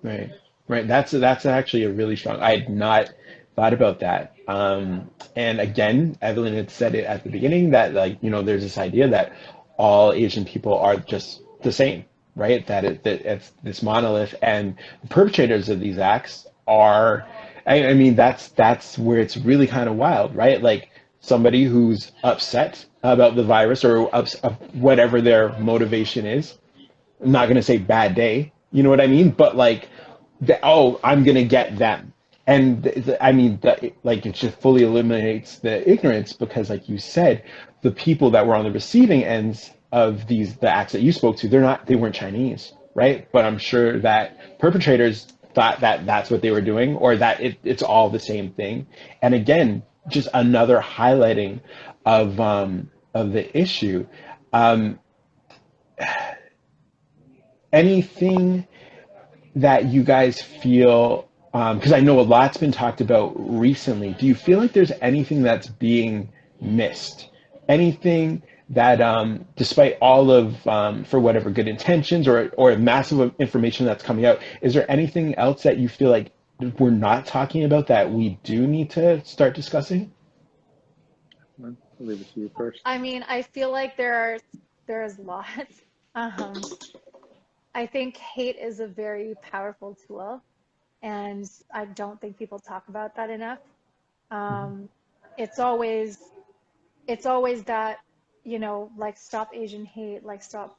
Right. Right. That's actually a really strong. I had not thought about that. And again, Evelyn had said it at the beginning that, like, there's this idea that all Asian people are just the same, right? That it's this monolith, and the perpetrators of these acts are. I mean, that's where it's really kind of wild, right? Like, somebody who's upset about the virus, or whatever their motivation is. I'm not gonna say bad day, you know what I mean? But like, oh, I'm gonna get them, and I mean, like, it just fully eliminates the ignorance, because, like you said, the people that were on the receiving ends of the acts that you spoke to, they weren't Chinese, right? But I'm sure that perpetrators thought that that's what they were doing, or that it's all the same thing. And again, just another highlighting of the issue. Um, Anything that you guys feel, because I know a lot's been talked about recently, do you feel like there's anything that's being missed? Anything that, despite all of, for whatever good intentions, or massive information that's coming out, is there anything else that you feel like we're not talking about that we do need to start discussing? I'll leave it to you first. I mean, I feel like there's lots. Um, I think hate is a very powerful tool, and I don't think people talk about that enough. Um, it's always it's always that, like stop Asian hate, like stop,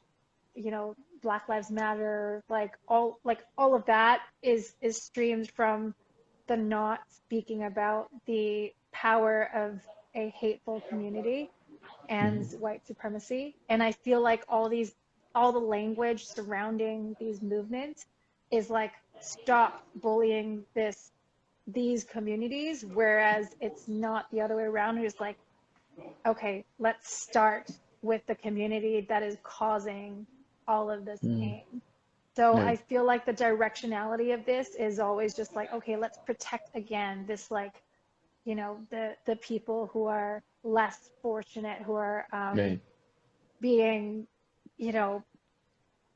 Black Lives Matter, like all of that is streamed from the not speaking about the power of a hateful community and Mhm. white supremacy. And I feel like all the language surrounding these movements is like, stop bullying these communities, whereas it's not the other way around. It's like, okay, let's start with the community that is causing all of this Mm. pain. So I Right. feel like the directionality of this is always just like, okay, let's protect again this, like, the people who are less fortunate, who are Right. being, you know,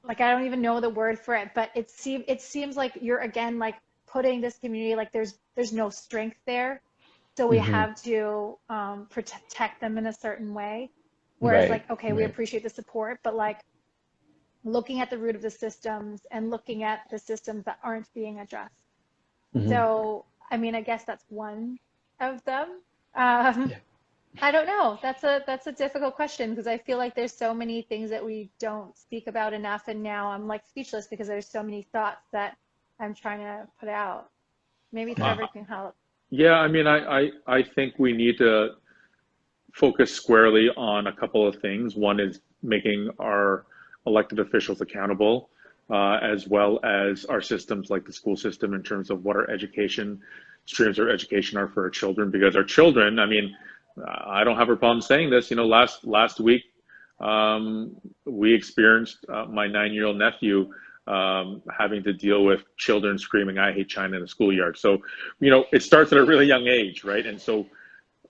like, I don't even know the word for it, but it seems like you're again like putting this community, like there's no strength there, so we Hmm. have to protect them in a certain way. Whereas, Right. like, okay, we Right. appreciate the support, but like looking at the root of the systems and looking at the systems that aren't being addressed. Hmm. So, I mean, I guess that's one of them. Um, Yeah. I don't know. That's a difficult question because I feel like there's so many things that we don't speak about enough, and now I'm like speechless because there's so many thoughts that I'm trying to put out. Maybe Yeah. Trevor can help. Yeah, I mean, I think we need to focus squarely on a couple of things. One is making our elected officials accountable, as well as our systems like the school system in terms of what our education streams of education are for our children. Because our children, I mean, I don't have a problem saying this. You know, last week we experienced my 9-year-old nephew having to deal with children screaming "I hate China" in the schoolyard. So, you know, it starts at a really young age, right? And so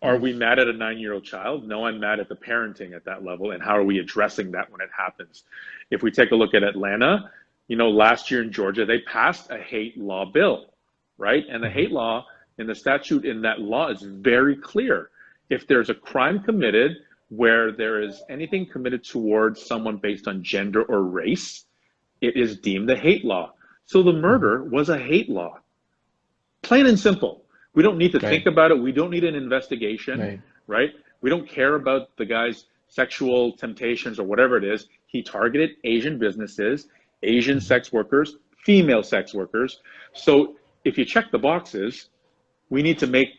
are Mm. we mad at a 9-year-old child? No, I'm mad at the parenting at that level. And how are we addressing that when it happens? If we take a look at Atlanta, you know, last year in Georgia, they passed a hate law bill, right? And the Hmm. hate law in the statute in that law is very clear. If there's a crime committed where there is anything committed towards someone based on gender or race, it is deemed a hate law. So the Hmm. murder was a hate law. Plain and simple. We don't need to think Right. about it. We don't need an investigation, Right. right? We don't care about the guy's sexual temptations or whatever it is. He targeted Asian businesses, Asian Hmm. sex workers, female sex workers. So if you check the boxes, we need to make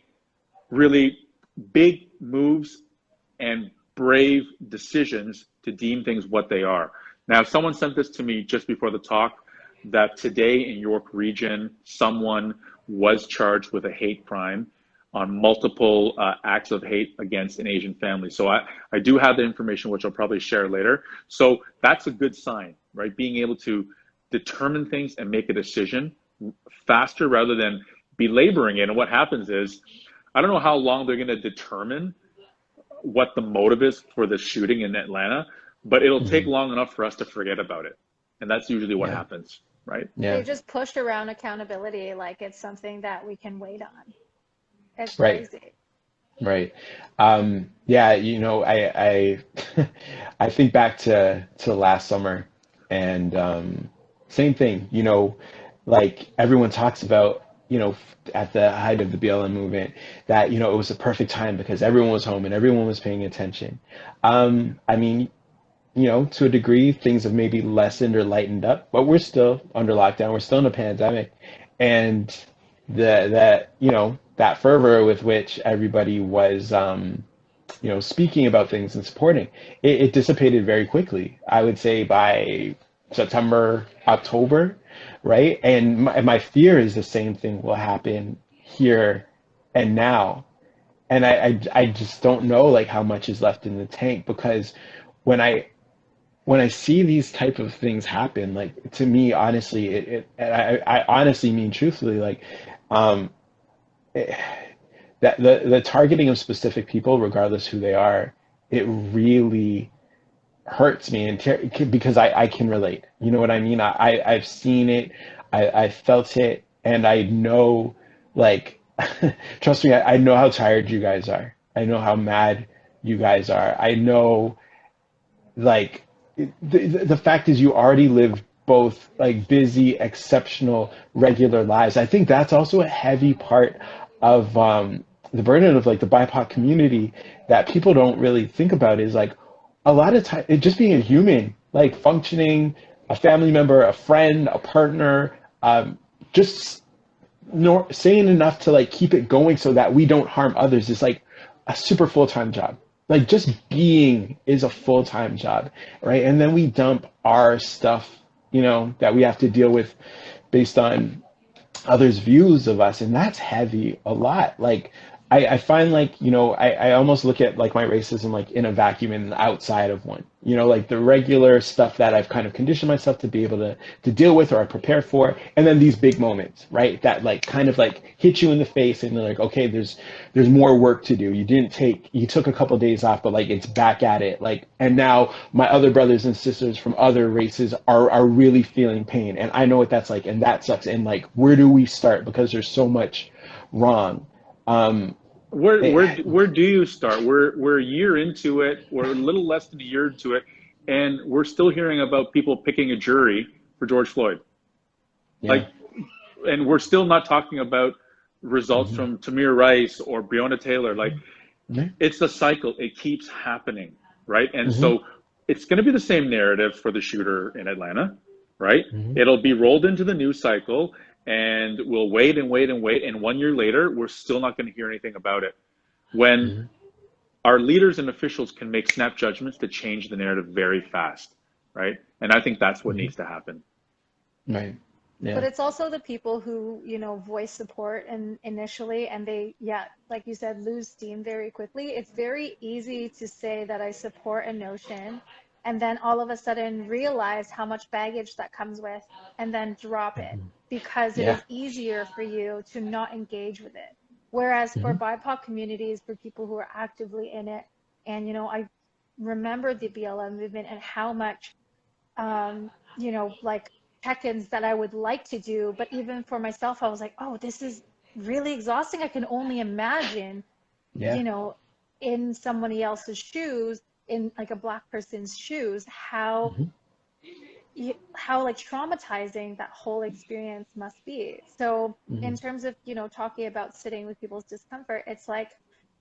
really big moves and brave decisions to deem things what they are. Now, someone sent this to me just before the talk that today in York Region, someone was charged with a hate crime on multiple acts of hate against an Asian family. So I do have the information, which I'll probably share later. So that's a good sign, right? Being able to determine things and make a decision faster rather than belaboring it. And what happens is, I don't know how long they're going to determine what the motive is for the shooting in Atlanta, but it'll take Hmm. long enough for us to forget about it. And that's usually what Yeah. happens, right? They Yeah. just push around accountability like it's something that we can wait on. It's Right. crazy. Right. Yeah, I think back to last summer, and same thing, like everyone talks about, at the height of the BLM movement, that, it was a perfect time because everyone was home and everyone was paying attention. I mean, to a degree, things have maybe lessened or lightened up, but we're still under lockdown. We're still in a pandemic, and that fervor with which everybody was, speaking about things and supporting, it dissipated very quickly. I would say by September, October, right? And my fear is the same thing will happen here and now. And I just don't know like how much is left in the tank because when I see these type of things happen, like to me, honestly, I honestly mean truthfully, like um, it, that the targeting of specific people, regardless who they are, it really hurts me because I can relate. You know what I mean? I've seen it, I felt it, and I know, like, trust me, I know how tired you guys are. I know how mad you guys are. I know, like, the fact is you already live both like busy, exceptional, regular lives. I think that's also a heavy part of the burden of like the BIPOC community that people don't really think about is like a lot of time it just being a human, like functioning, a family member, a friend, a partner, just saying enough to like keep it going so that we don't harm others is like a super full-time job. Like just being is a full-time job, right? And then we dump our stuff, that we have to deal with based on others' views of us, and that's heavy a lot. Like I find like, I almost look at like my racism like in a vacuum and outside of one. Like the regular stuff that I've kind of conditioned myself to be able to deal with or I prepare for, and then these big moments, right? That like kind of like hit you in the face and they're like, okay, there's more work to do. You took a couple of days off, but like it's back at it. Like, and now my other brothers and sisters from other races are really feeling pain. And I know what that's like, and that sucks. And like, where do we start? Because there's so much wrong. Where do you start? We're a year into it. We're a little less than a year into it, and we're still hearing about people picking a jury for George Floyd. Yeah. Like, and we're still not talking about results from Tamir Rice or Breonna Taylor. Like, it's a cycle. It keeps happening, right? And so it's going to be the same narrative for the shooter in Atlanta, right? It'll be rolled into the news cycle, and we'll wait and wait and wait. And 1 year later, we're still not going to hear anything about it. When our leaders and officials can make snap judgments to change the narrative very fast, right? And I think that's what needs to happen. Right. Yeah. But it's also the people who, voice support and initially, and they, like you said, lose steam very quickly. It's very easy to say that I support a notion and then all of a sudden realize how much baggage that comes with and then drop it because it is easier for you to not engage with it. Whereas for BIPOC communities, for people who are actively in it, and, I remember the BLM movement and how much, like check-ins that I would like to do, but even for myself, I was like, oh, this is really exhausting. I can only imagine, in somebody else's shoes, in like a Black person's shoes, how like traumatizing that whole experience must be. So in terms of, talking about sitting with people's discomfort, it's like,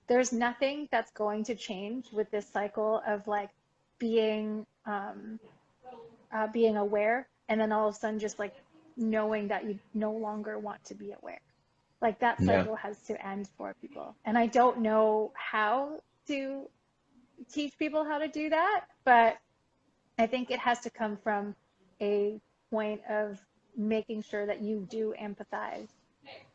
there's nothing that's going to change with this cycle of like being aware, and then all of a sudden just like knowing that you no longer want to be aware. Like that cycle has to end for people. And I don't know how to teach people how to do that, but I think it has to come from a point of making sure that you do empathize,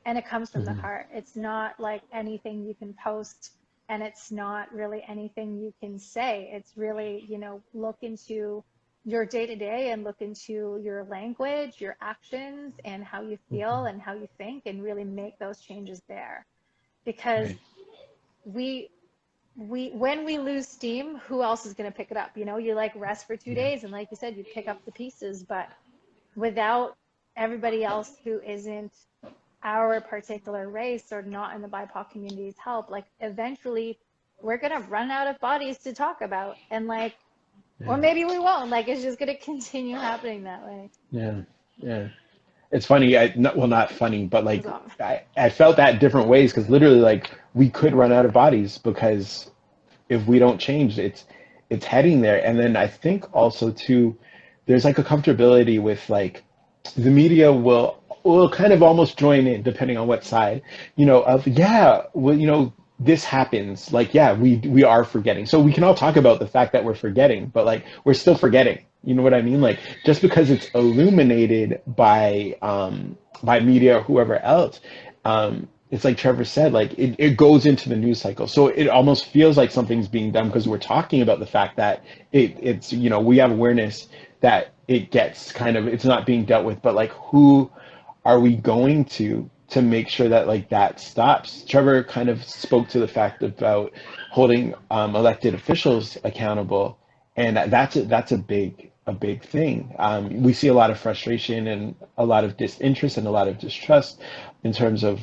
and it comes from the heart. It's not like anything you can post, and it's not really anything you can say. It's really, look into your day-to-day and look into your language, your actions, and how you feel and how you think, and really make those changes there. Because when we lose steam, who else is going to pick it up? You like rest for 2 days, and like you said, you pick up the pieces, but without everybody else who isn't our particular race or not in the BIPOC community's help, like eventually we're going to run out of bodies to talk about, and like, or maybe we won't. Like, it's just going to continue happening that way. Yeah. It's funny. Not funny, but like I felt that different ways, because literally like we could run out of bodies because if we don't change, it's heading there. And then I think also too, there's like a comfortability with like the media will kind of almost join in depending on what side, this happens, like, we are forgetting. So we can all talk about the fact that we're forgetting, but like, we're still forgetting. You know what I mean? Like, just because it's illuminated by media or whoever else, it's like Trevor said, like it goes into the news cycle. So it almost feels like something's being done because we're talking about the fact that it's, we have awareness that it's not being dealt with, but like, who are we going to make sure that like that stops? Trevor kind of spoke to the fact about holding elected officials accountable, and that's a big thing. We see a lot of frustration and a lot of disinterest and a lot of distrust in terms of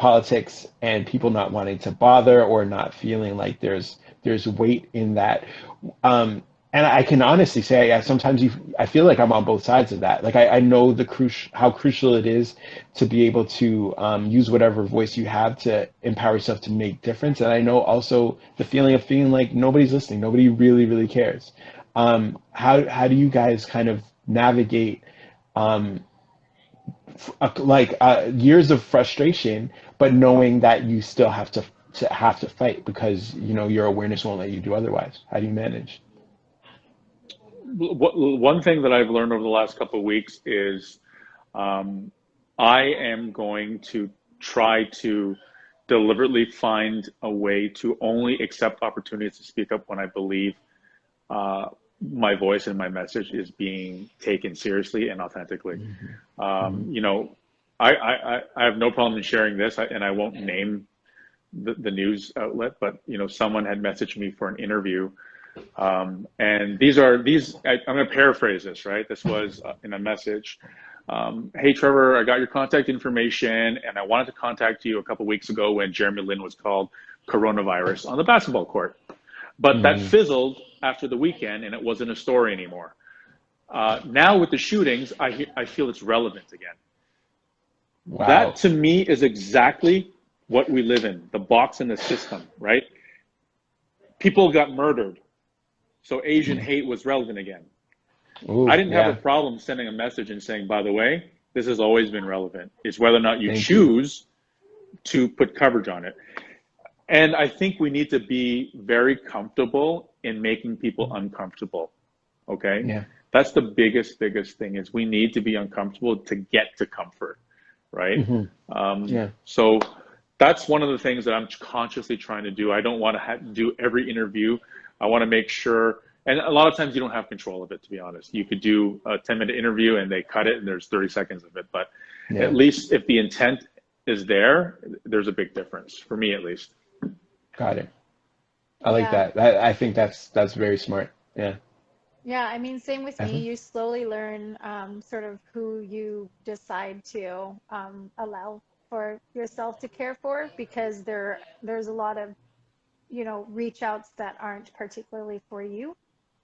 politics and people not wanting to bother or not feeling like there's weight in that. And I can honestly say, yeah, sometimes I feel like I'm on both sides of that. Like I know how crucial it is to be able to use whatever voice you have to empower yourself to make difference. And I know also the feeling of feeling like nobody's listening, nobody really, really cares. How do you guys kind of navigate years of frustration, but knowing that you still have to fight because your awareness won't let you do otherwise? How do you manage? One thing that I've learned over the last couple of weeks is I am going to try to deliberately find a way to only accept opportunities to speak up when I believe my voice and my message is being taken seriously and authentically. I have no problem in sharing this, and I won't name the news outlet, but someone had messaged me for an interview. And I'm going to paraphrase this, right? This was in a message. Hey, Trevor, I got your contact information, and I wanted to contact you a couple weeks ago when Jeremy Lin was called coronavirus on the basketball court. But that fizzled after the weekend, and it wasn't a story anymore. Now with the shootings, I feel it's relevant again. Wow. That to me is exactly what we live in, the box in the system, right? People got murdered, so Asian hate was relevant again. Ooh, I didn't have a problem sending a message and saying, by the way, this has always been relevant. It's whether or not you choose to put coverage on it. And I think we need to be very comfortable in making people uncomfortable, okay? Yeah. That's the biggest thing is we need to be uncomfortable to get to comfort, right? So that's one of the things that I'm consciously trying to do. I don't want to do every interview. I want to make sure, and a lot of times you don't have control of it, to be honest. You could do a 10-minute interview and they cut it and there's 30 seconds of it. But at least if the intent is there, there's a big difference, for me at least. Got it. I like that. I think that's very smart. Yeah. Yeah, I mean, same with me. You slowly learn sort of who you decide to allow for yourself to care for, because there's a lot of, reach outs that aren't particularly for you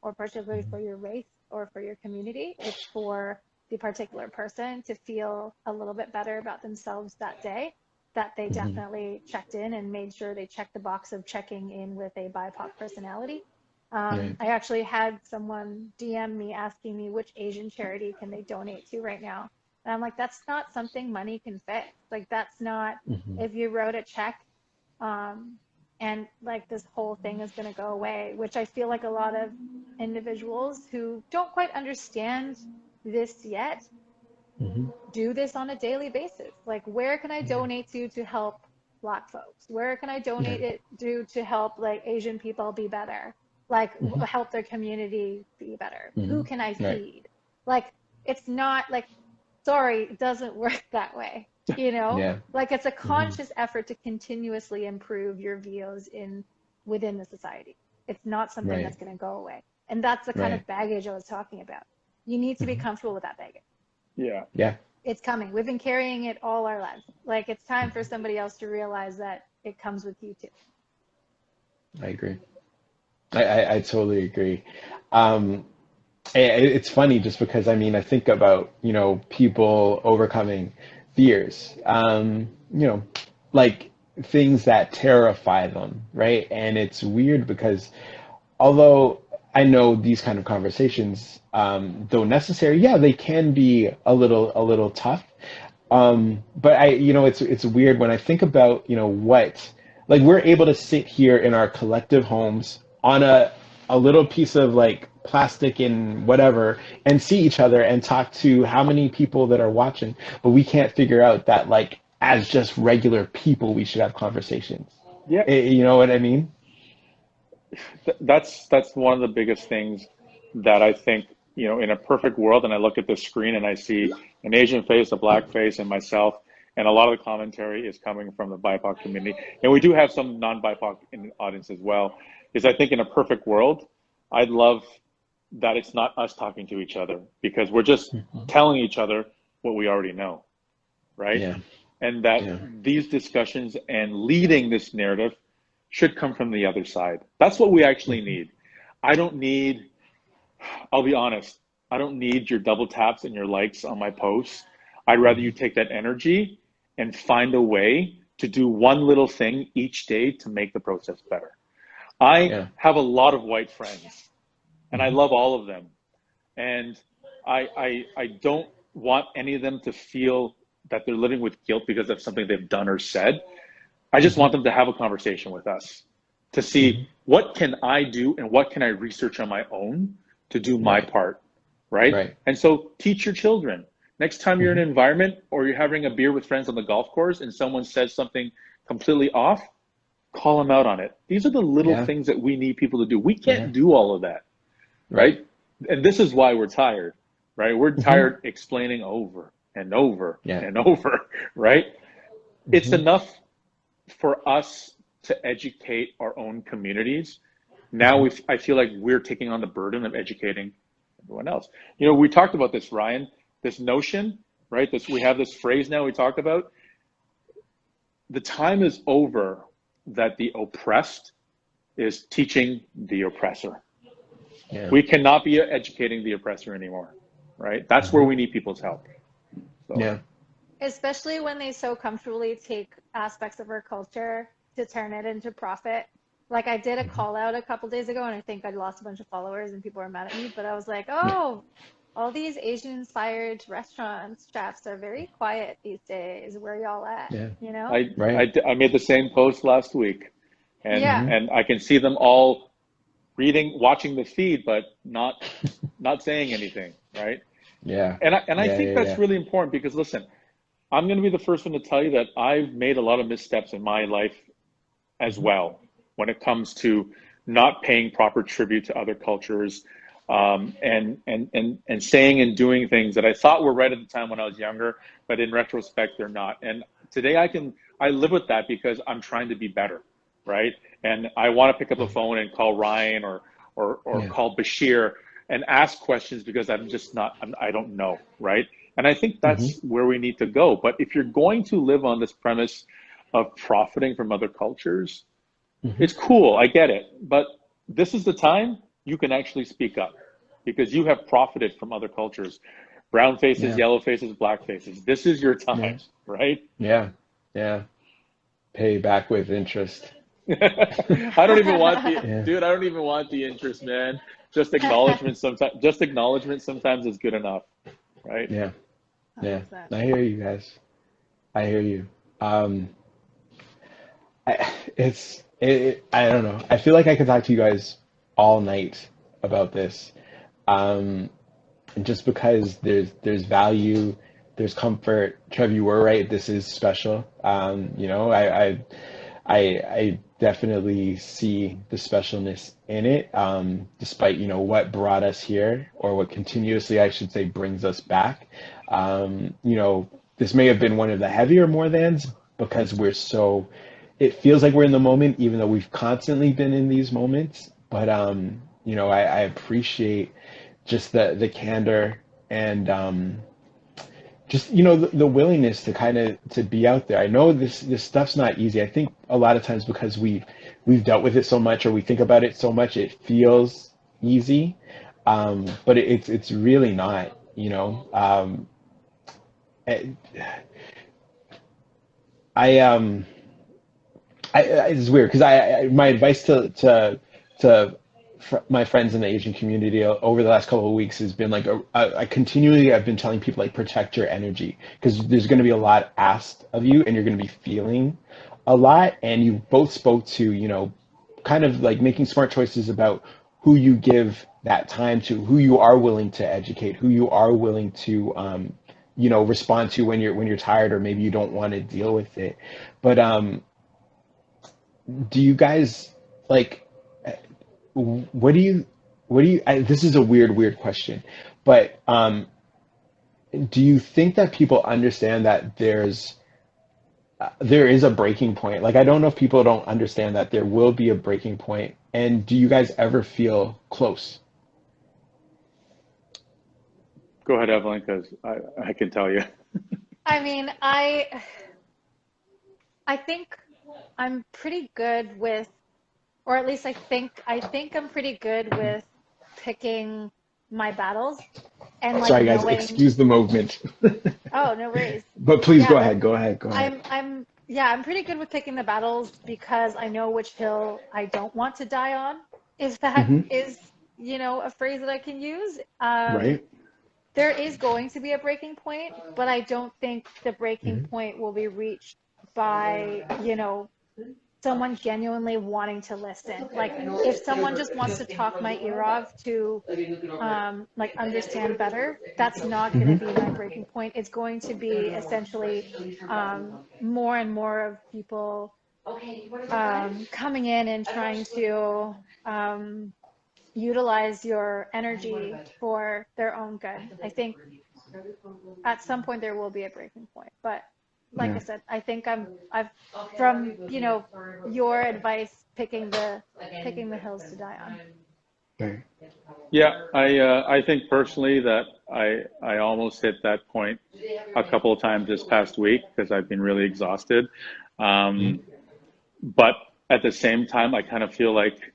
or particularly for your race or for your community. It's for the particular person to feel a little bit better about themselves that day, that they definitely checked in and made sure they checked the box of checking in with a BIPOC personality. I actually had someone DM me asking me which Asian charity can they donate to right now. And I'm like, that's not something money can fix. Like, that's not, if you wrote a check and like this whole thing is going to go away, which I feel like a lot of individuals who don't quite understand this yet do this on a daily basis. Like, where can I donate to help Black folks? Where can I donate it to help like Asian people be better? Like help their community be better? Who can I feed? Like, it's not like, sorry, it doesn't work that way. Like, it's a conscious effort to continuously improve your views within the society. It's not something that's going to go away. And that's the kind of baggage I was talking about. You need to be comfortable with that baggage. Yeah. It's coming. We've been carrying it all our lives. Like, it's time for somebody else to realize that it comes with you too. I agree. I totally agree. It's funny just because, I think about, people overcoming fears, like things that terrify them, right? And it's weird because although I know these kind of conversations, though necessary, they can be a little tough. But it's weird when I think about, like, we're able to sit here in our collective homes on a little piece of like plastic and whatever and see each other and talk to how many people that are watching, but we can't figure out that, like, as just regular people, we should have conversations. Yeah. You know what I mean? That's one of the biggest things that I think, in a perfect world, and I look at the screen and I see an Asian face, a Black face, and myself, and a lot of the commentary is coming from the BIPOC community. And we do have some non-BIPOC in the audience as well, is I think in a perfect world, I'd love that it's not us talking to each other, because we're just telling each other what we already know, right? and that Yeah. these discussions and leading this narrative should come from the other side. That's what we actually need. I don't need, I'll be honest, I don't need your double taps and your likes on my posts. I'd rather you take that energy and find a way to do one little thing each day to make the process better. I Yeah. have a lot of white friends, and I love all of them. And I don't want any of them to feel that they're living with guilt because of something they've done or said. I just want them to have a conversation with us to see what can I do and what can I research on my own to do my Right. part, right? Right. And so teach your children. Next time you're in an environment or you're having a beer with friends on the golf course and someone says something completely off, call them out on it. These are the little Yeah. things that we need people to do. We Yeah. can't do all of that, right? And this is why we're tired, right? We're tired explaining over and over Yeah. and over, right? It's enough for us to educate our own communities. Now I feel like we're taking on the burden of educating everyone else. You know, we talked about this, Ryan, this notion, right? We have this phrase now we talked about. The time is over that the oppressed is teaching the oppressor. Yeah. We cannot be educating the oppressor anymore, right? That's where we need people's help. So. Yeah. Especially when they so comfortably take aspects of our culture to turn it into profit. Like I did a call out a couple days ago, and I think I lost a bunch of followers and people are mad at me, but I was like, Yeah. oh, all these Asian inspired restaurants, chefs are very quiet these days. Where y'all at? Yeah. You know? I made the same post last week, Yeah. and I can see them all watching the feed, but not saying anything, right? Yeah. And I Yeah. think Yeah. that's really important because listen, I'm going to be the first one to tell you that I've made a lot of missteps in my life as well when it comes to not paying proper tribute to other cultures, and saying and doing things that I thought were right at the time when I was younger, but in retrospect they're not. And today I live with that because I'm trying to be better, right? And I want to pick up the phone and call Ryan or Yeah. call Bashir and ask questions because I'm just not, I don't know, right? And I think that's where we need to go. But if you're going to live on this premise of profiting from other cultures, it's cool, I get it. But this is the time you can actually speak up because you have profited from other cultures. Brown faces, Yeah. yellow faces, black faces. This is your Yeah. time, right? Yeah. Yeah. Pay back with interest. I don't even want Yeah. dude, I don't even want the interest, man. Just acknowledgement sometimes is good enough, right? Yeah. Yeah. 100%. I hear you guys. I hear you. Um, I don't know. I feel like I could talk to you guys all night about this. Um, and just because there's value, there's comfort. Trev, you were right. This is special. I definitely see the specialness in it, despite, what brought us here or what continuously, I should say, brings us back. This may have been one of the heavier more thans because it feels like we're in the moment, even though we've constantly been in these moments. But, I appreciate just the candor and, just the willingness to kind of to be out there. I know this stuff's not easy. I think a lot of times because we've dealt with it so much or we think about it so much, it feels easy, but it's really not. I, I it's weird because my advice to my friends in the Asian community over the last couple of weeks has been like I've been telling people like protect your energy because there's going to be a lot asked of you and you're going to be feeling a lot, and you both spoke to kind of like making smart choices about who you give that time to, who you are willing to educate, who you are willing to respond to when you're tired or maybe you don't want to deal with it. But do you guys like this is a weird question, but do you think that people understand that there is a breaking point? Like, I don't know if people don't understand that there will be a breaking point. And do you guys ever feel close? Go ahead, Evelyn, because I can tell you. I mean, I think I'm pretty good with, or at least I think I'm pretty good with picking my battles and like Sorry, guys, knowing, excuse the movement. oh, no worries. But please Yeah, go like ahead. Go ahead. Go ahead. I'm pretty good with picking the battles because I know which hill I don't want to die on, if that Hmm. is, a phrase that I can use. Right. There is going to be a breaking point, but I don't think the breaking Hmm. point will be reached by, someone genuinely wanting to listen. Like if someone just wants to talk my ear off to like understand better, that's not going Hmm. to be my breaking point. It's going to be essentially more and more of people coming in and trying to utilize your energy for their own good. I think at some point there will be a breaking point, but like I Yeah. said, I think I've from your advice picking the hills to die on. Right. Yeah, I think personally that I almost hit that point a couple of times this past week because I've been really exhausted. Um, but at the same time, I kind of feel like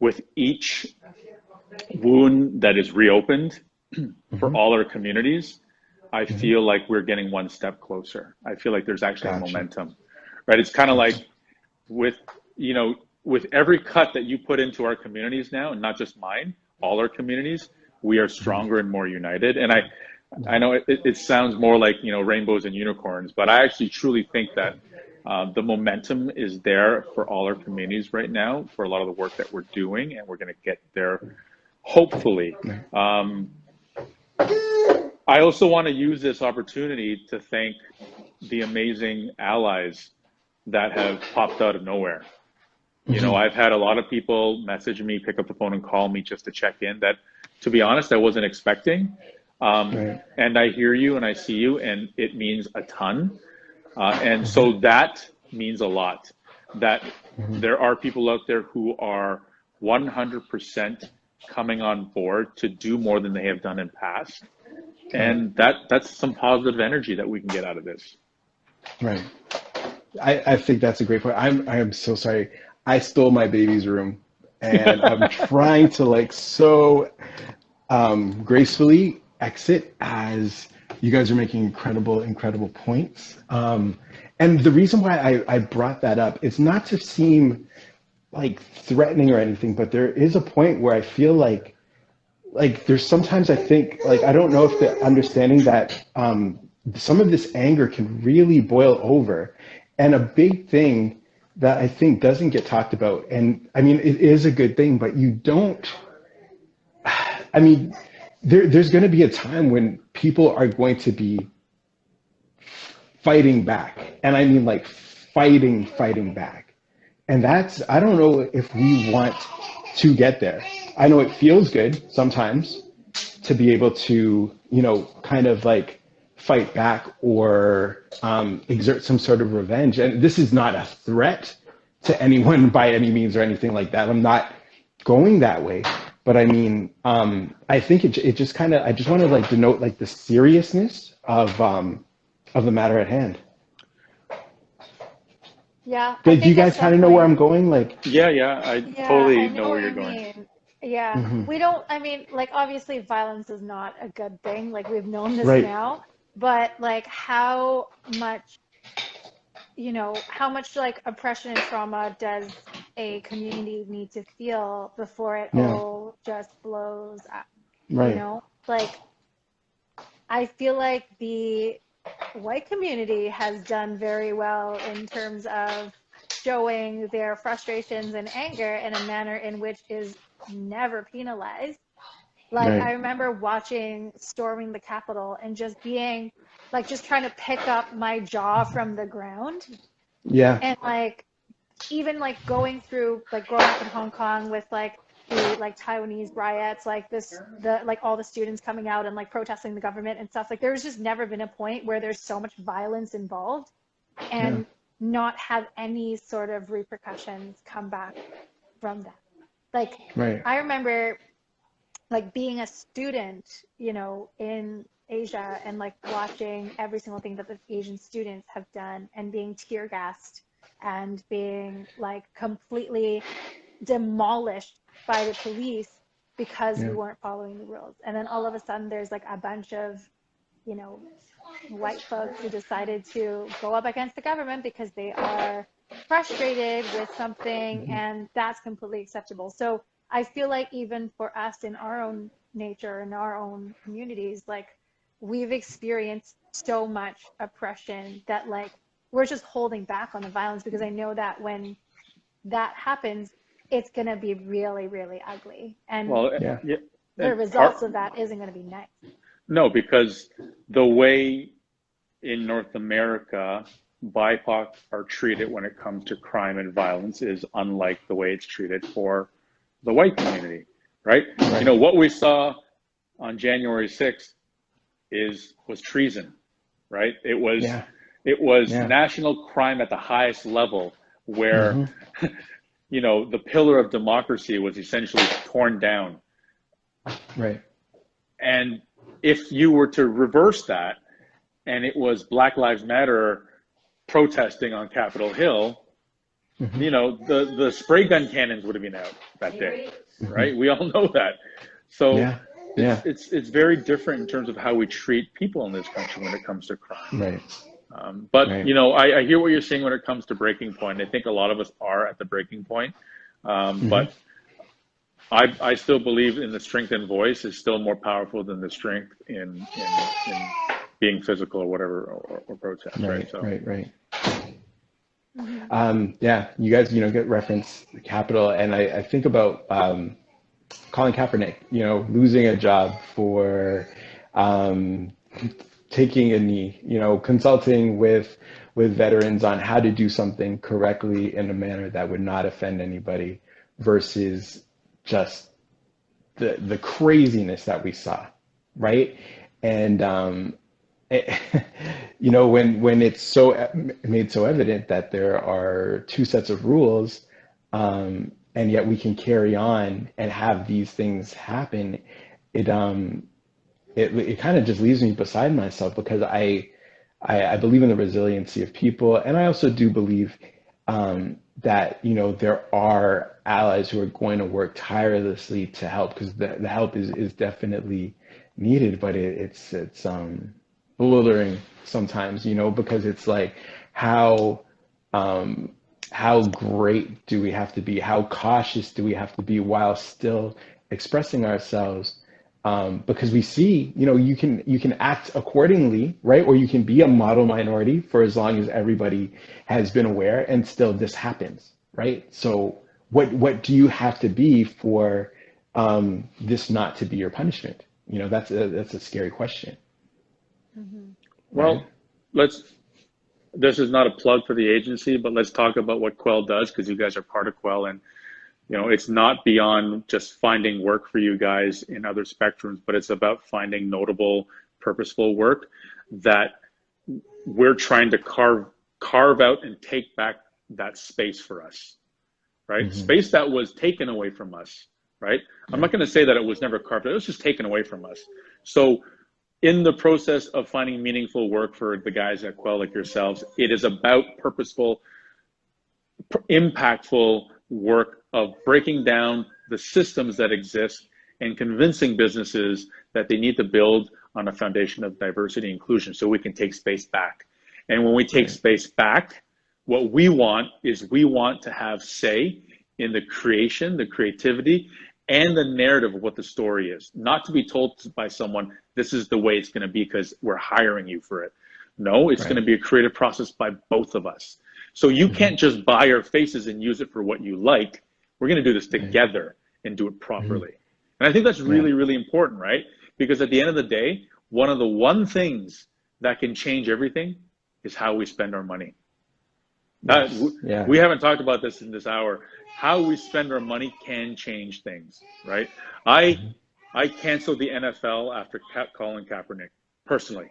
with each wound that is reopened for Hmm. all our communities, I Hmm. feel like we're getting one step closer. I feel like there's actually a Gotcha. momentum, right? It's kind of like Gotcha. with, you know, with every cut that you put into our communities now, and not just mine, all our communities, we are Hmm. stronger and more united. And I know it sounds more like, rainbows and unicorns, but I actually truly think that the momentum is there for all our communities right now for a lot of the work that we're doing, and we're going to get there hopefully. Right. Um, I also want to use this opportunity to thank the amazing allies that have popped out of nowhere. Hmm. I've had a lot of people message me, pick up the phone, and call me just to check in. That, to be honest, I wasn't expecting. Right. And I hear you and I see you, and it means a ton. And Hmm. so that means a lot. That Hmm. there are people out there who are 100% coming on board to do more than they have done in past, Right. and that's some positive energy that we can get out of this. Right. I think that's a great point. I am so sorry. I stole my baby's room, and I'm trying to like so gracefully exit as you guys are making incredible, incredible points. And the reason why I brought that up is not to seem like threatening or anything, but there is a point where I feel like there's sometimes I think like I don't know if the understanding that some of this anger can really boil over, and a big thing that I think doesn't get talked about, and I mean it is a good thing, but you don't. I mean, there's going to be a time when people are going to be fighting back, and I mean like fighting back, and that's I don't know if we want to get there. I know it feels good sometimes to be able to, kind of like fight back or exert some sort of revenge. And this is not a threat to anyone by any means or anything like that. I'm not going that way. But I mean, I think it just kind of, I just want to like denote like the seriousness of the matter at hand. Yeah, I Do you think it's guys kind of know where definitely. I'm going? Like, Yeah, I Yeah, totally I know know where what you're you going. mean. Yeah, mhm, we don't, I mean, like, obviously, violence is not a good thing. Like, we've known this right, now, but like, how much like oppression and trauma does a community need to feel before it yeah, all just blows up? You right, know, like, I feel like the white community has done very well in terms of showing their frustrations and anger in a manner in which is never penalized. Like right, I remember watching Storming the Capitol and just being like just trying to pick up my jaw from the ground yeah, and like even like going through like growing up in Hong Kong with like the like Taiwanese riots, like the like all the students coming out and like protesting the government and stuff. Like there's just never been a point where there's so much violence involved yeah, and not have any sort of repercussions come back from that. Like right, I remember like being a student, in Asia and like watching every single thing that the Asian students have done and being tear gassed and being like completely demolished by the police because we weren't following the rules. And then all of a sudden there's like a bunch of, you know, white folks who decided to go up against the government because they are frustrated with something, and that's completely acceptable. So I feel like even for us in our own nature, in our own communities, like we've experienced so much oppression that like we're just holding back on the violence, because I know that when that happens, it's going to be really, really ugly. And the results of that isn't going to be nice. No, because the way in North America BIPOC are treated when it comes to crime and violence is unlike the way it's treated for the white community, right? You know, what we saw on January 6th was treason, right? It was national crime at the highest level, where you know, the pillar of democracy was essentially torn down. Right. And if you were to reverse that, and it was Black Lives Matter protesting on Capitol Hill, you know, the spray gun cannons would have been out that day, right? We all know that. So it's very different in terms of how we treat people in this country when it comes to crime. Right. But you know, I hear what you're saying when it comes to breaking point. I think a lot of us are at the breaking point. But I still believe in the strength in voice is still more powerful than the strength in being physical or whatever, or protest. Right. So. Right. Yeah, you guys, you know, get reference the Capitol, and I think about Colin Kaepernick, you know, losing a job for taking a knee, you know, consulting with veterans on how to do something correctly in a manner that would not offend anybody, versus just the craziness that we saw, right? And you know, when it's so made so evident that there are two sets of rules, and yet we can carry on and have these things happen, it kind of just leaves me beside myself, because I believe in the resiliency of people, and I also do believe that, you know, there are allies who are going to work tirelessly to help, because the help is definitely needed, but it's bewildering sometimes, you know, because it's like how great do we have to be? How cautious do we have to be while still expressing ourselves? Because we see, you know, you can act accordingly, right? Or you can be a model minority for as long as everybody has been aware, and still this happens, right? So what do you have to be for this not to be your punishment? You know, that's a scary question. Well, this is not a plug for the agency, but let's talk about what Quell does, because you guys are part of Quell, and you know, it's not beyond just finding work for you guys in other spectrums, but it's about finding notable, purposeful work that we're trying to carve out and take back that space for us, right? Space that was taken away from us, right? I'm not going to say that it was never carved out, it was just taken away from us. So in the process of finding meaningful work for the guys at Quell, like yourselves, it is about purposeful, impactful work of breaking down the systems that exist and convincing businesses that they need to build on a foundation of diversity and inclusion so we can take space back. And when we take space back, what we want is we want to have say in the creation, the creativity, and the narrative of what the story is. Not to be told by someone, this is the way it's going to be because we're hiring you for it. No, it's going to be a creative process by both of us. So you can't just buy our faces and use it for what you like. We're going to do this together and do it properly. And I think that's really, really important, right? Because at the end of the day, one of the things that can change everything is how we spend our money. We haven't talked about this in this hour. How we spend our money can change things, right? I canceled the NFL after Colin Kaepernick, personally,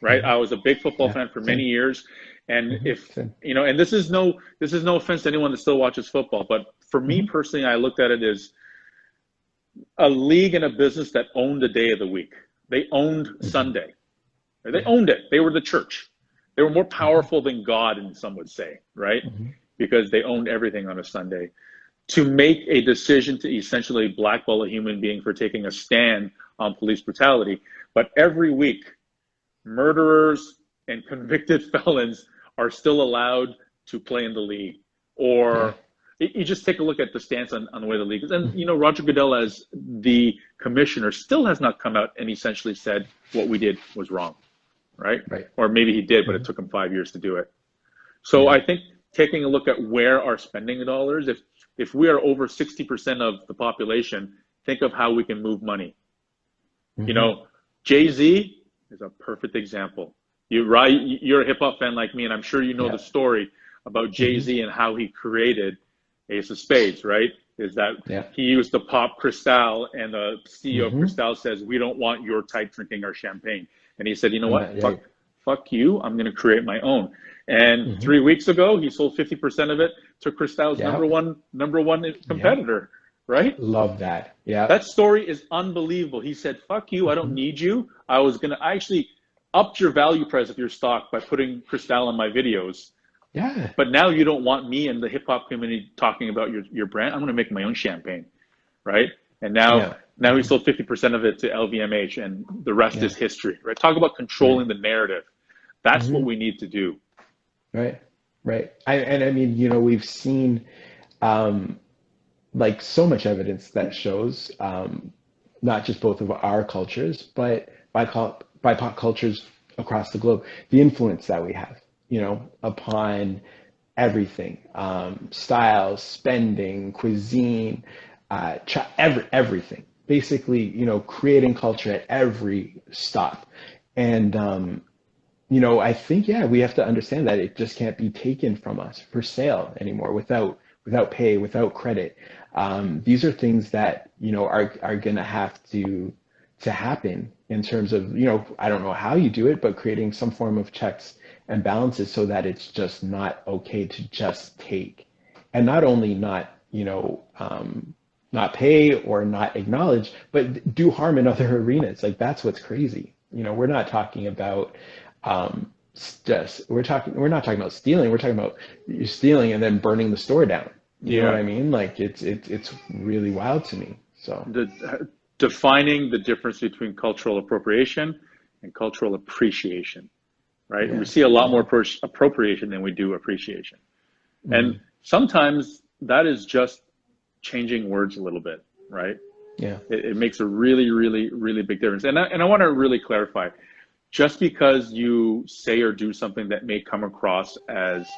right? I was a big football fan for many years. And if, you know, and this is no offense to anyone that still watches football, but for me personally, I looked at it as a league and a business that owned a day of the week. They owned Sunday. They owned it. They were the church. They were more Mhm. powerful than God, and some would say, right? Mhm. Because they owned everything on a Sunday. To make a decision to essentially blackball a human being for taking a stand on police brutality. But every week, murderers and convicted felons are still allowed to play in the league. Yeah. Or you just take a look at the stance on the way the league is. And, you know, Roger Goodell, as the commissioner, still has not come out and essentially said what we did was wrong, right? Right. Or maybe he did, but it Mhm. took him 5 years to do it. So Yeah. I think taking a look at where our spending the dollars, if we are over 60% of the population, think of how we can move money. You Mhm. know, Jay-Z is a perfect example. You right, you're a hip hop fan like me, and I'm sure you know the Yeah. story about Mhm. Jay-Z and how he created Ace of Spades, right? Is that Yeah. he used to pop Cristal, and the CEO of Mhm. Cristal says, "We don't want your type drinking our champagne." And he said, "You know And what? that, yeah. Fuck you. I'm going to create my own." And Mhm. 3 weeks ago, he sold 50% of it to Cristal's Yeah. number one Yeah. competitor, right? Love that. Yeah. That story is unbelievable. He said, "Fuck you. I don't Mhm. need you. I actually upped your value price of your stock by putting Cristal on my videos. Yeah. But now you don't want me and the hip hop community talking about your brand. I'm going to make my own champagne, right?" And now Yeah. now he Mhm. sold 50% of it to LVMH, and the rest Yeah. is history, right? Talk about Right. controlling the narrative. That's what Mhm. we need to do. Right. Right. And I mean, we've seen um, like so much evidence that shows not just both of our cultures, but BIPOC cultures across the globe, the influence that we have, upon everything, styles, spending, cuisine, everything. Basically, creating culture at every stop. And I think, yeah, we have to understand that it just can't be taken from us for sale anymore without pay, without credit. These are things that, are gonna have to happen in terms of, I don't know how you do it, but creating some form of checks and balances so that it's just not okay to just take. And not only not, not pay or not acknowledge, but do harm in other arenas. Like that's what's crazy. We're not talking about just we're not talking about stealing. We're talking about you stealing and then burning the store down. You know what Yeah. I mean? Like it's really wild to me. So Defining the difference between cultural appropriation and cultural appreciation, right? We yeah, see a lot yeah. more appropriation than we do appreciation. And Hmm. sometimes that is just changing words a little bit, right? Yeah. It makes a really, really, really big difference. And I want to really clarify, just because you say or do something that may come across as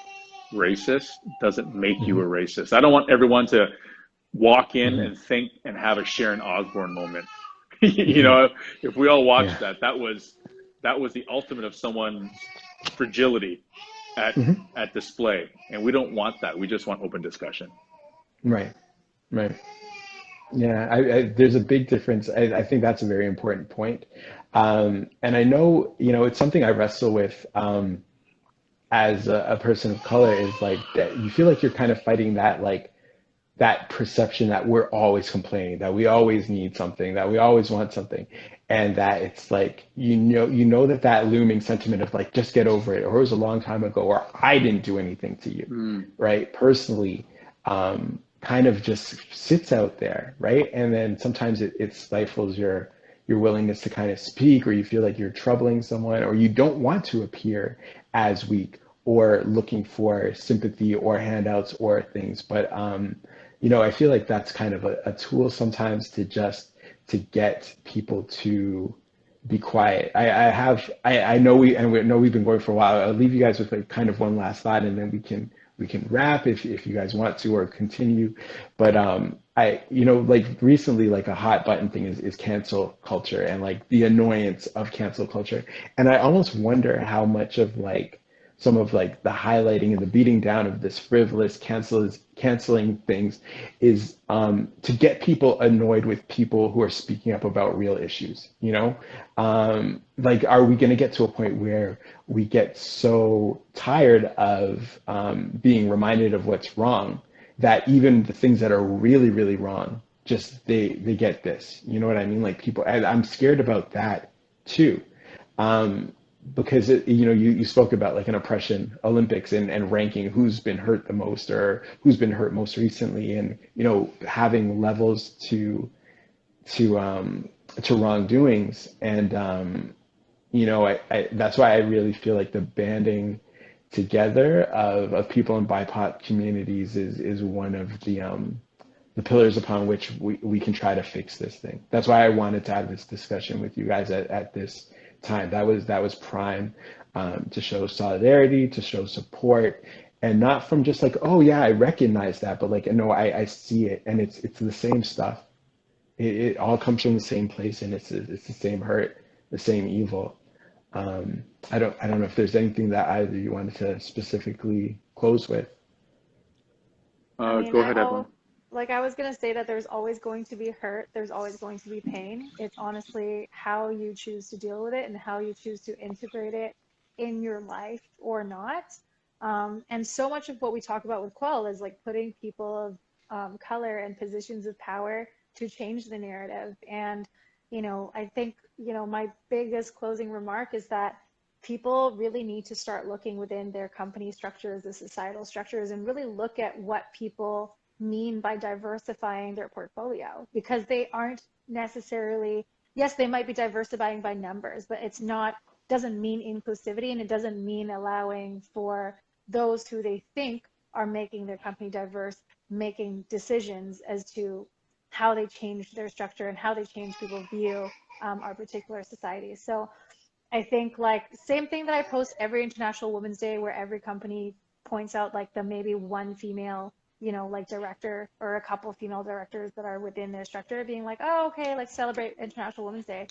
racist doesn't make you Hmm. a racist. I don't want everyone to walk in Hmm. and think and have a Sharon Osbourne moment. You Hmm. know, if we all watched Yeah. that was the ultimate of someone's fragility at Hmm. at display, and we don't want that. We just want open discussion. Right. Right. Yeah, there's a big difference. I think that's a very important point. And I know, it's something I wrestle with as a person of color is like that you feel like you're kind of fighting that like that perception that we're always complaining, that we always need something, that we always want something, and that it's like that looming sentiment of like just get over it, or it was a long time ago, or I didn't do anything to you, Mm. right? Personally, kind of just sits out there, right? And then sometimes it stifles your willingness to kind of speak, or you feel like you're troubling someone, or you don't want to appear as weak or looking for sympathy or handouts or things. But I feel like that's kind of a tool sometimes to get people to be quiet. I know we know we've been going for a while. I'll leave you guys with like kind of one last thought, and then we can wrap if you guys want to or continue. But like recently, like a hot button thing is cancel culture and like the annoyance of cancel culture. And I almost wonder how much of like some of like the highlighting and the beating down of this frivolous canceling things is to get people annoyed with people who are speaking up about real issues. Like, are we going to get to a point where we get so tired of being reminded of what's wrong that even the things that are really, really wrong, just they get this. You know what I mean? Like people, I'm scared about that too. because you spoke about like an oppression Olympics and ranking who's been hurt the most or who's been hurt most recently, and having levels to wrongdoings. And I that's why I really feel like the banding together of people in BIPOC communities is one of the pillars upon which we can try to fix this thing. That's why I wanted to have this discussion with you guys at this time. That was prime, to show solidarity, to show support, and not from just like, oh yeah, I recognize that, but like, no, I see it, and it's the same stuff. It all comes from the same place, and it's the same hurt, the same evil. I don't know if there's anything that either you wanted to specifically close with. I mean, Go ahead, Evelyn. like I was gonna say that there's always going to be hurt, there's always going to be pain. It's honestly how you choose to deal with it and how you choose to integrate it in your life or not. And so much of what we talk about with Quell is like putting people of color in positions of power to change the narrative. And I think my biggest closing remark is that people really need to start looking within their company structures, the societal structures, and really look at what people mean by diversifying their portfolio, because they aren't necessarily, yes, they might be diversifying by numbers, but doesn't mean inclusivity, and it doesn't mean allowing for those who they think are making their company diverse, making decisions as to how they change their structure and how they change people's view our particular society. So I think like same thing that I post every International Women's Day, where every company points out like the maybe one female, like director or a couple of female directors that are within their structure, being like, oh, okay, let's celebrate International Women's Day.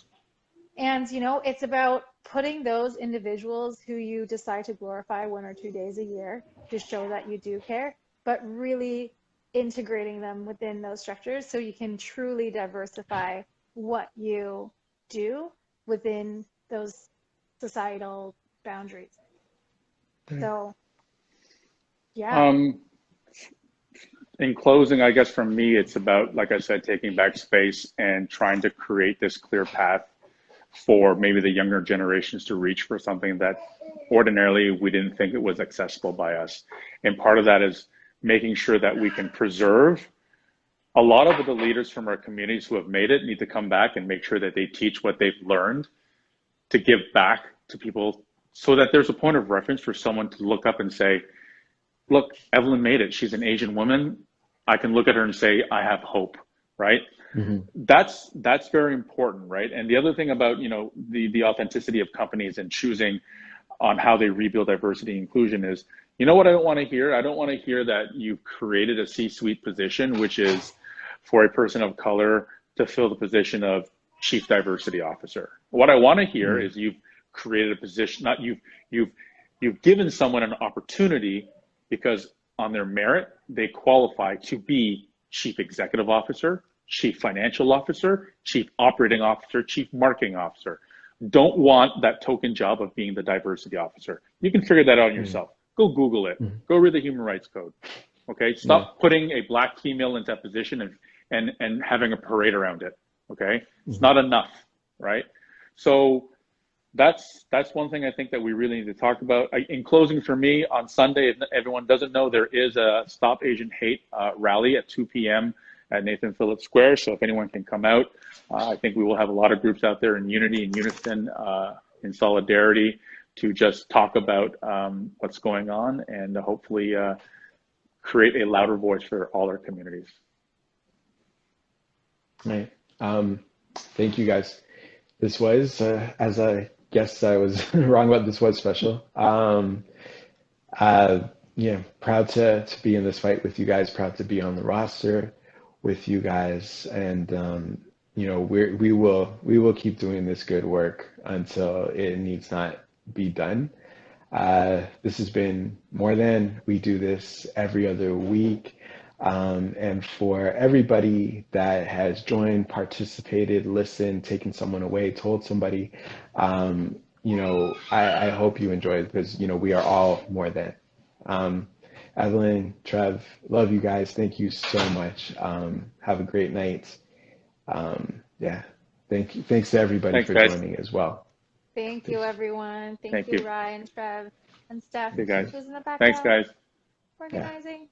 And, it's about putting those individuals who you decide to glorify 1 or 2 days a year to show that you do care, but really integrating them within those structures so you can truly diversify what you do within those societal boundaries. So, yeah. In closing, I guess for me, it's about, like I said, taking back space and trying to create this clear path for maybe the younger generations to reach for something that ordinarily we didn't think it was accessible by us. And part of that is making sure that we can preserve. A lot of the leaders from our communities who have made it need to come back and make sure that they teach what they've learned to give back to people, so that there's a point of reference for someone to look up and say, look, Evelyn made it. She's an Asian woman. I can look at her and say, I have hope, right? Mm-hmm. That's very important, right? And the other thing about, the authenticity of companies and choosing on how they rebuild diversity and inclusion is, what I don't want to hear? I don't want to hear that you've created a C-suite position, which is for a person of color to fill the position of Chief Diversity Officer. What I want to hear is you've created a position, not you've given someone an opportunity because on their merit, they qualify to be Chief Executive Officer, Chief Financial Officer, Chief Operating Officer, Chief Marketing Officer. Don't want that token job of being the diversity officer. You can figure that out yourself. Go Google it. Go read the Human Rights Code. Okay, stop putting a Black female into that position and having a parade around it. Okay, it's not enough, right? So that's one thing I think that we really need to talk about. In closing, for me, on Sunday, if everyone doesn't know, there is a Stop Asian Hate rally at 2 p.m. at Nathan Phillips Square. So if anyone can come out, I think we will have a lot of groups out there in unity and unison, in solidarity, to just talk about what's going on and hopefully create a louder voice for all our communities. Right. Thank you, guys. This was, as I guess I was wrong about, this was special. Yeah, proud to be in this fight with you guys, proud to be on the roster with you guys. And, we will keep doing this good work until it needs not be done. This has been More Than. We do this every other week. And for everybody that has joined, participated, listened, taken someone away, told somebody, I hope you enjoy it, because, we are all more than. Evelyn, Trev, love you guys. Thank you so much. Have a great night. Yeah. Thank you. Thanks to everybody for joining as well. Thank you, everyone. Thank Thank you, you. Ryan, Trev, and Steph, Okay, guys. who's in the Thanks, background guys. Yeah. organizing.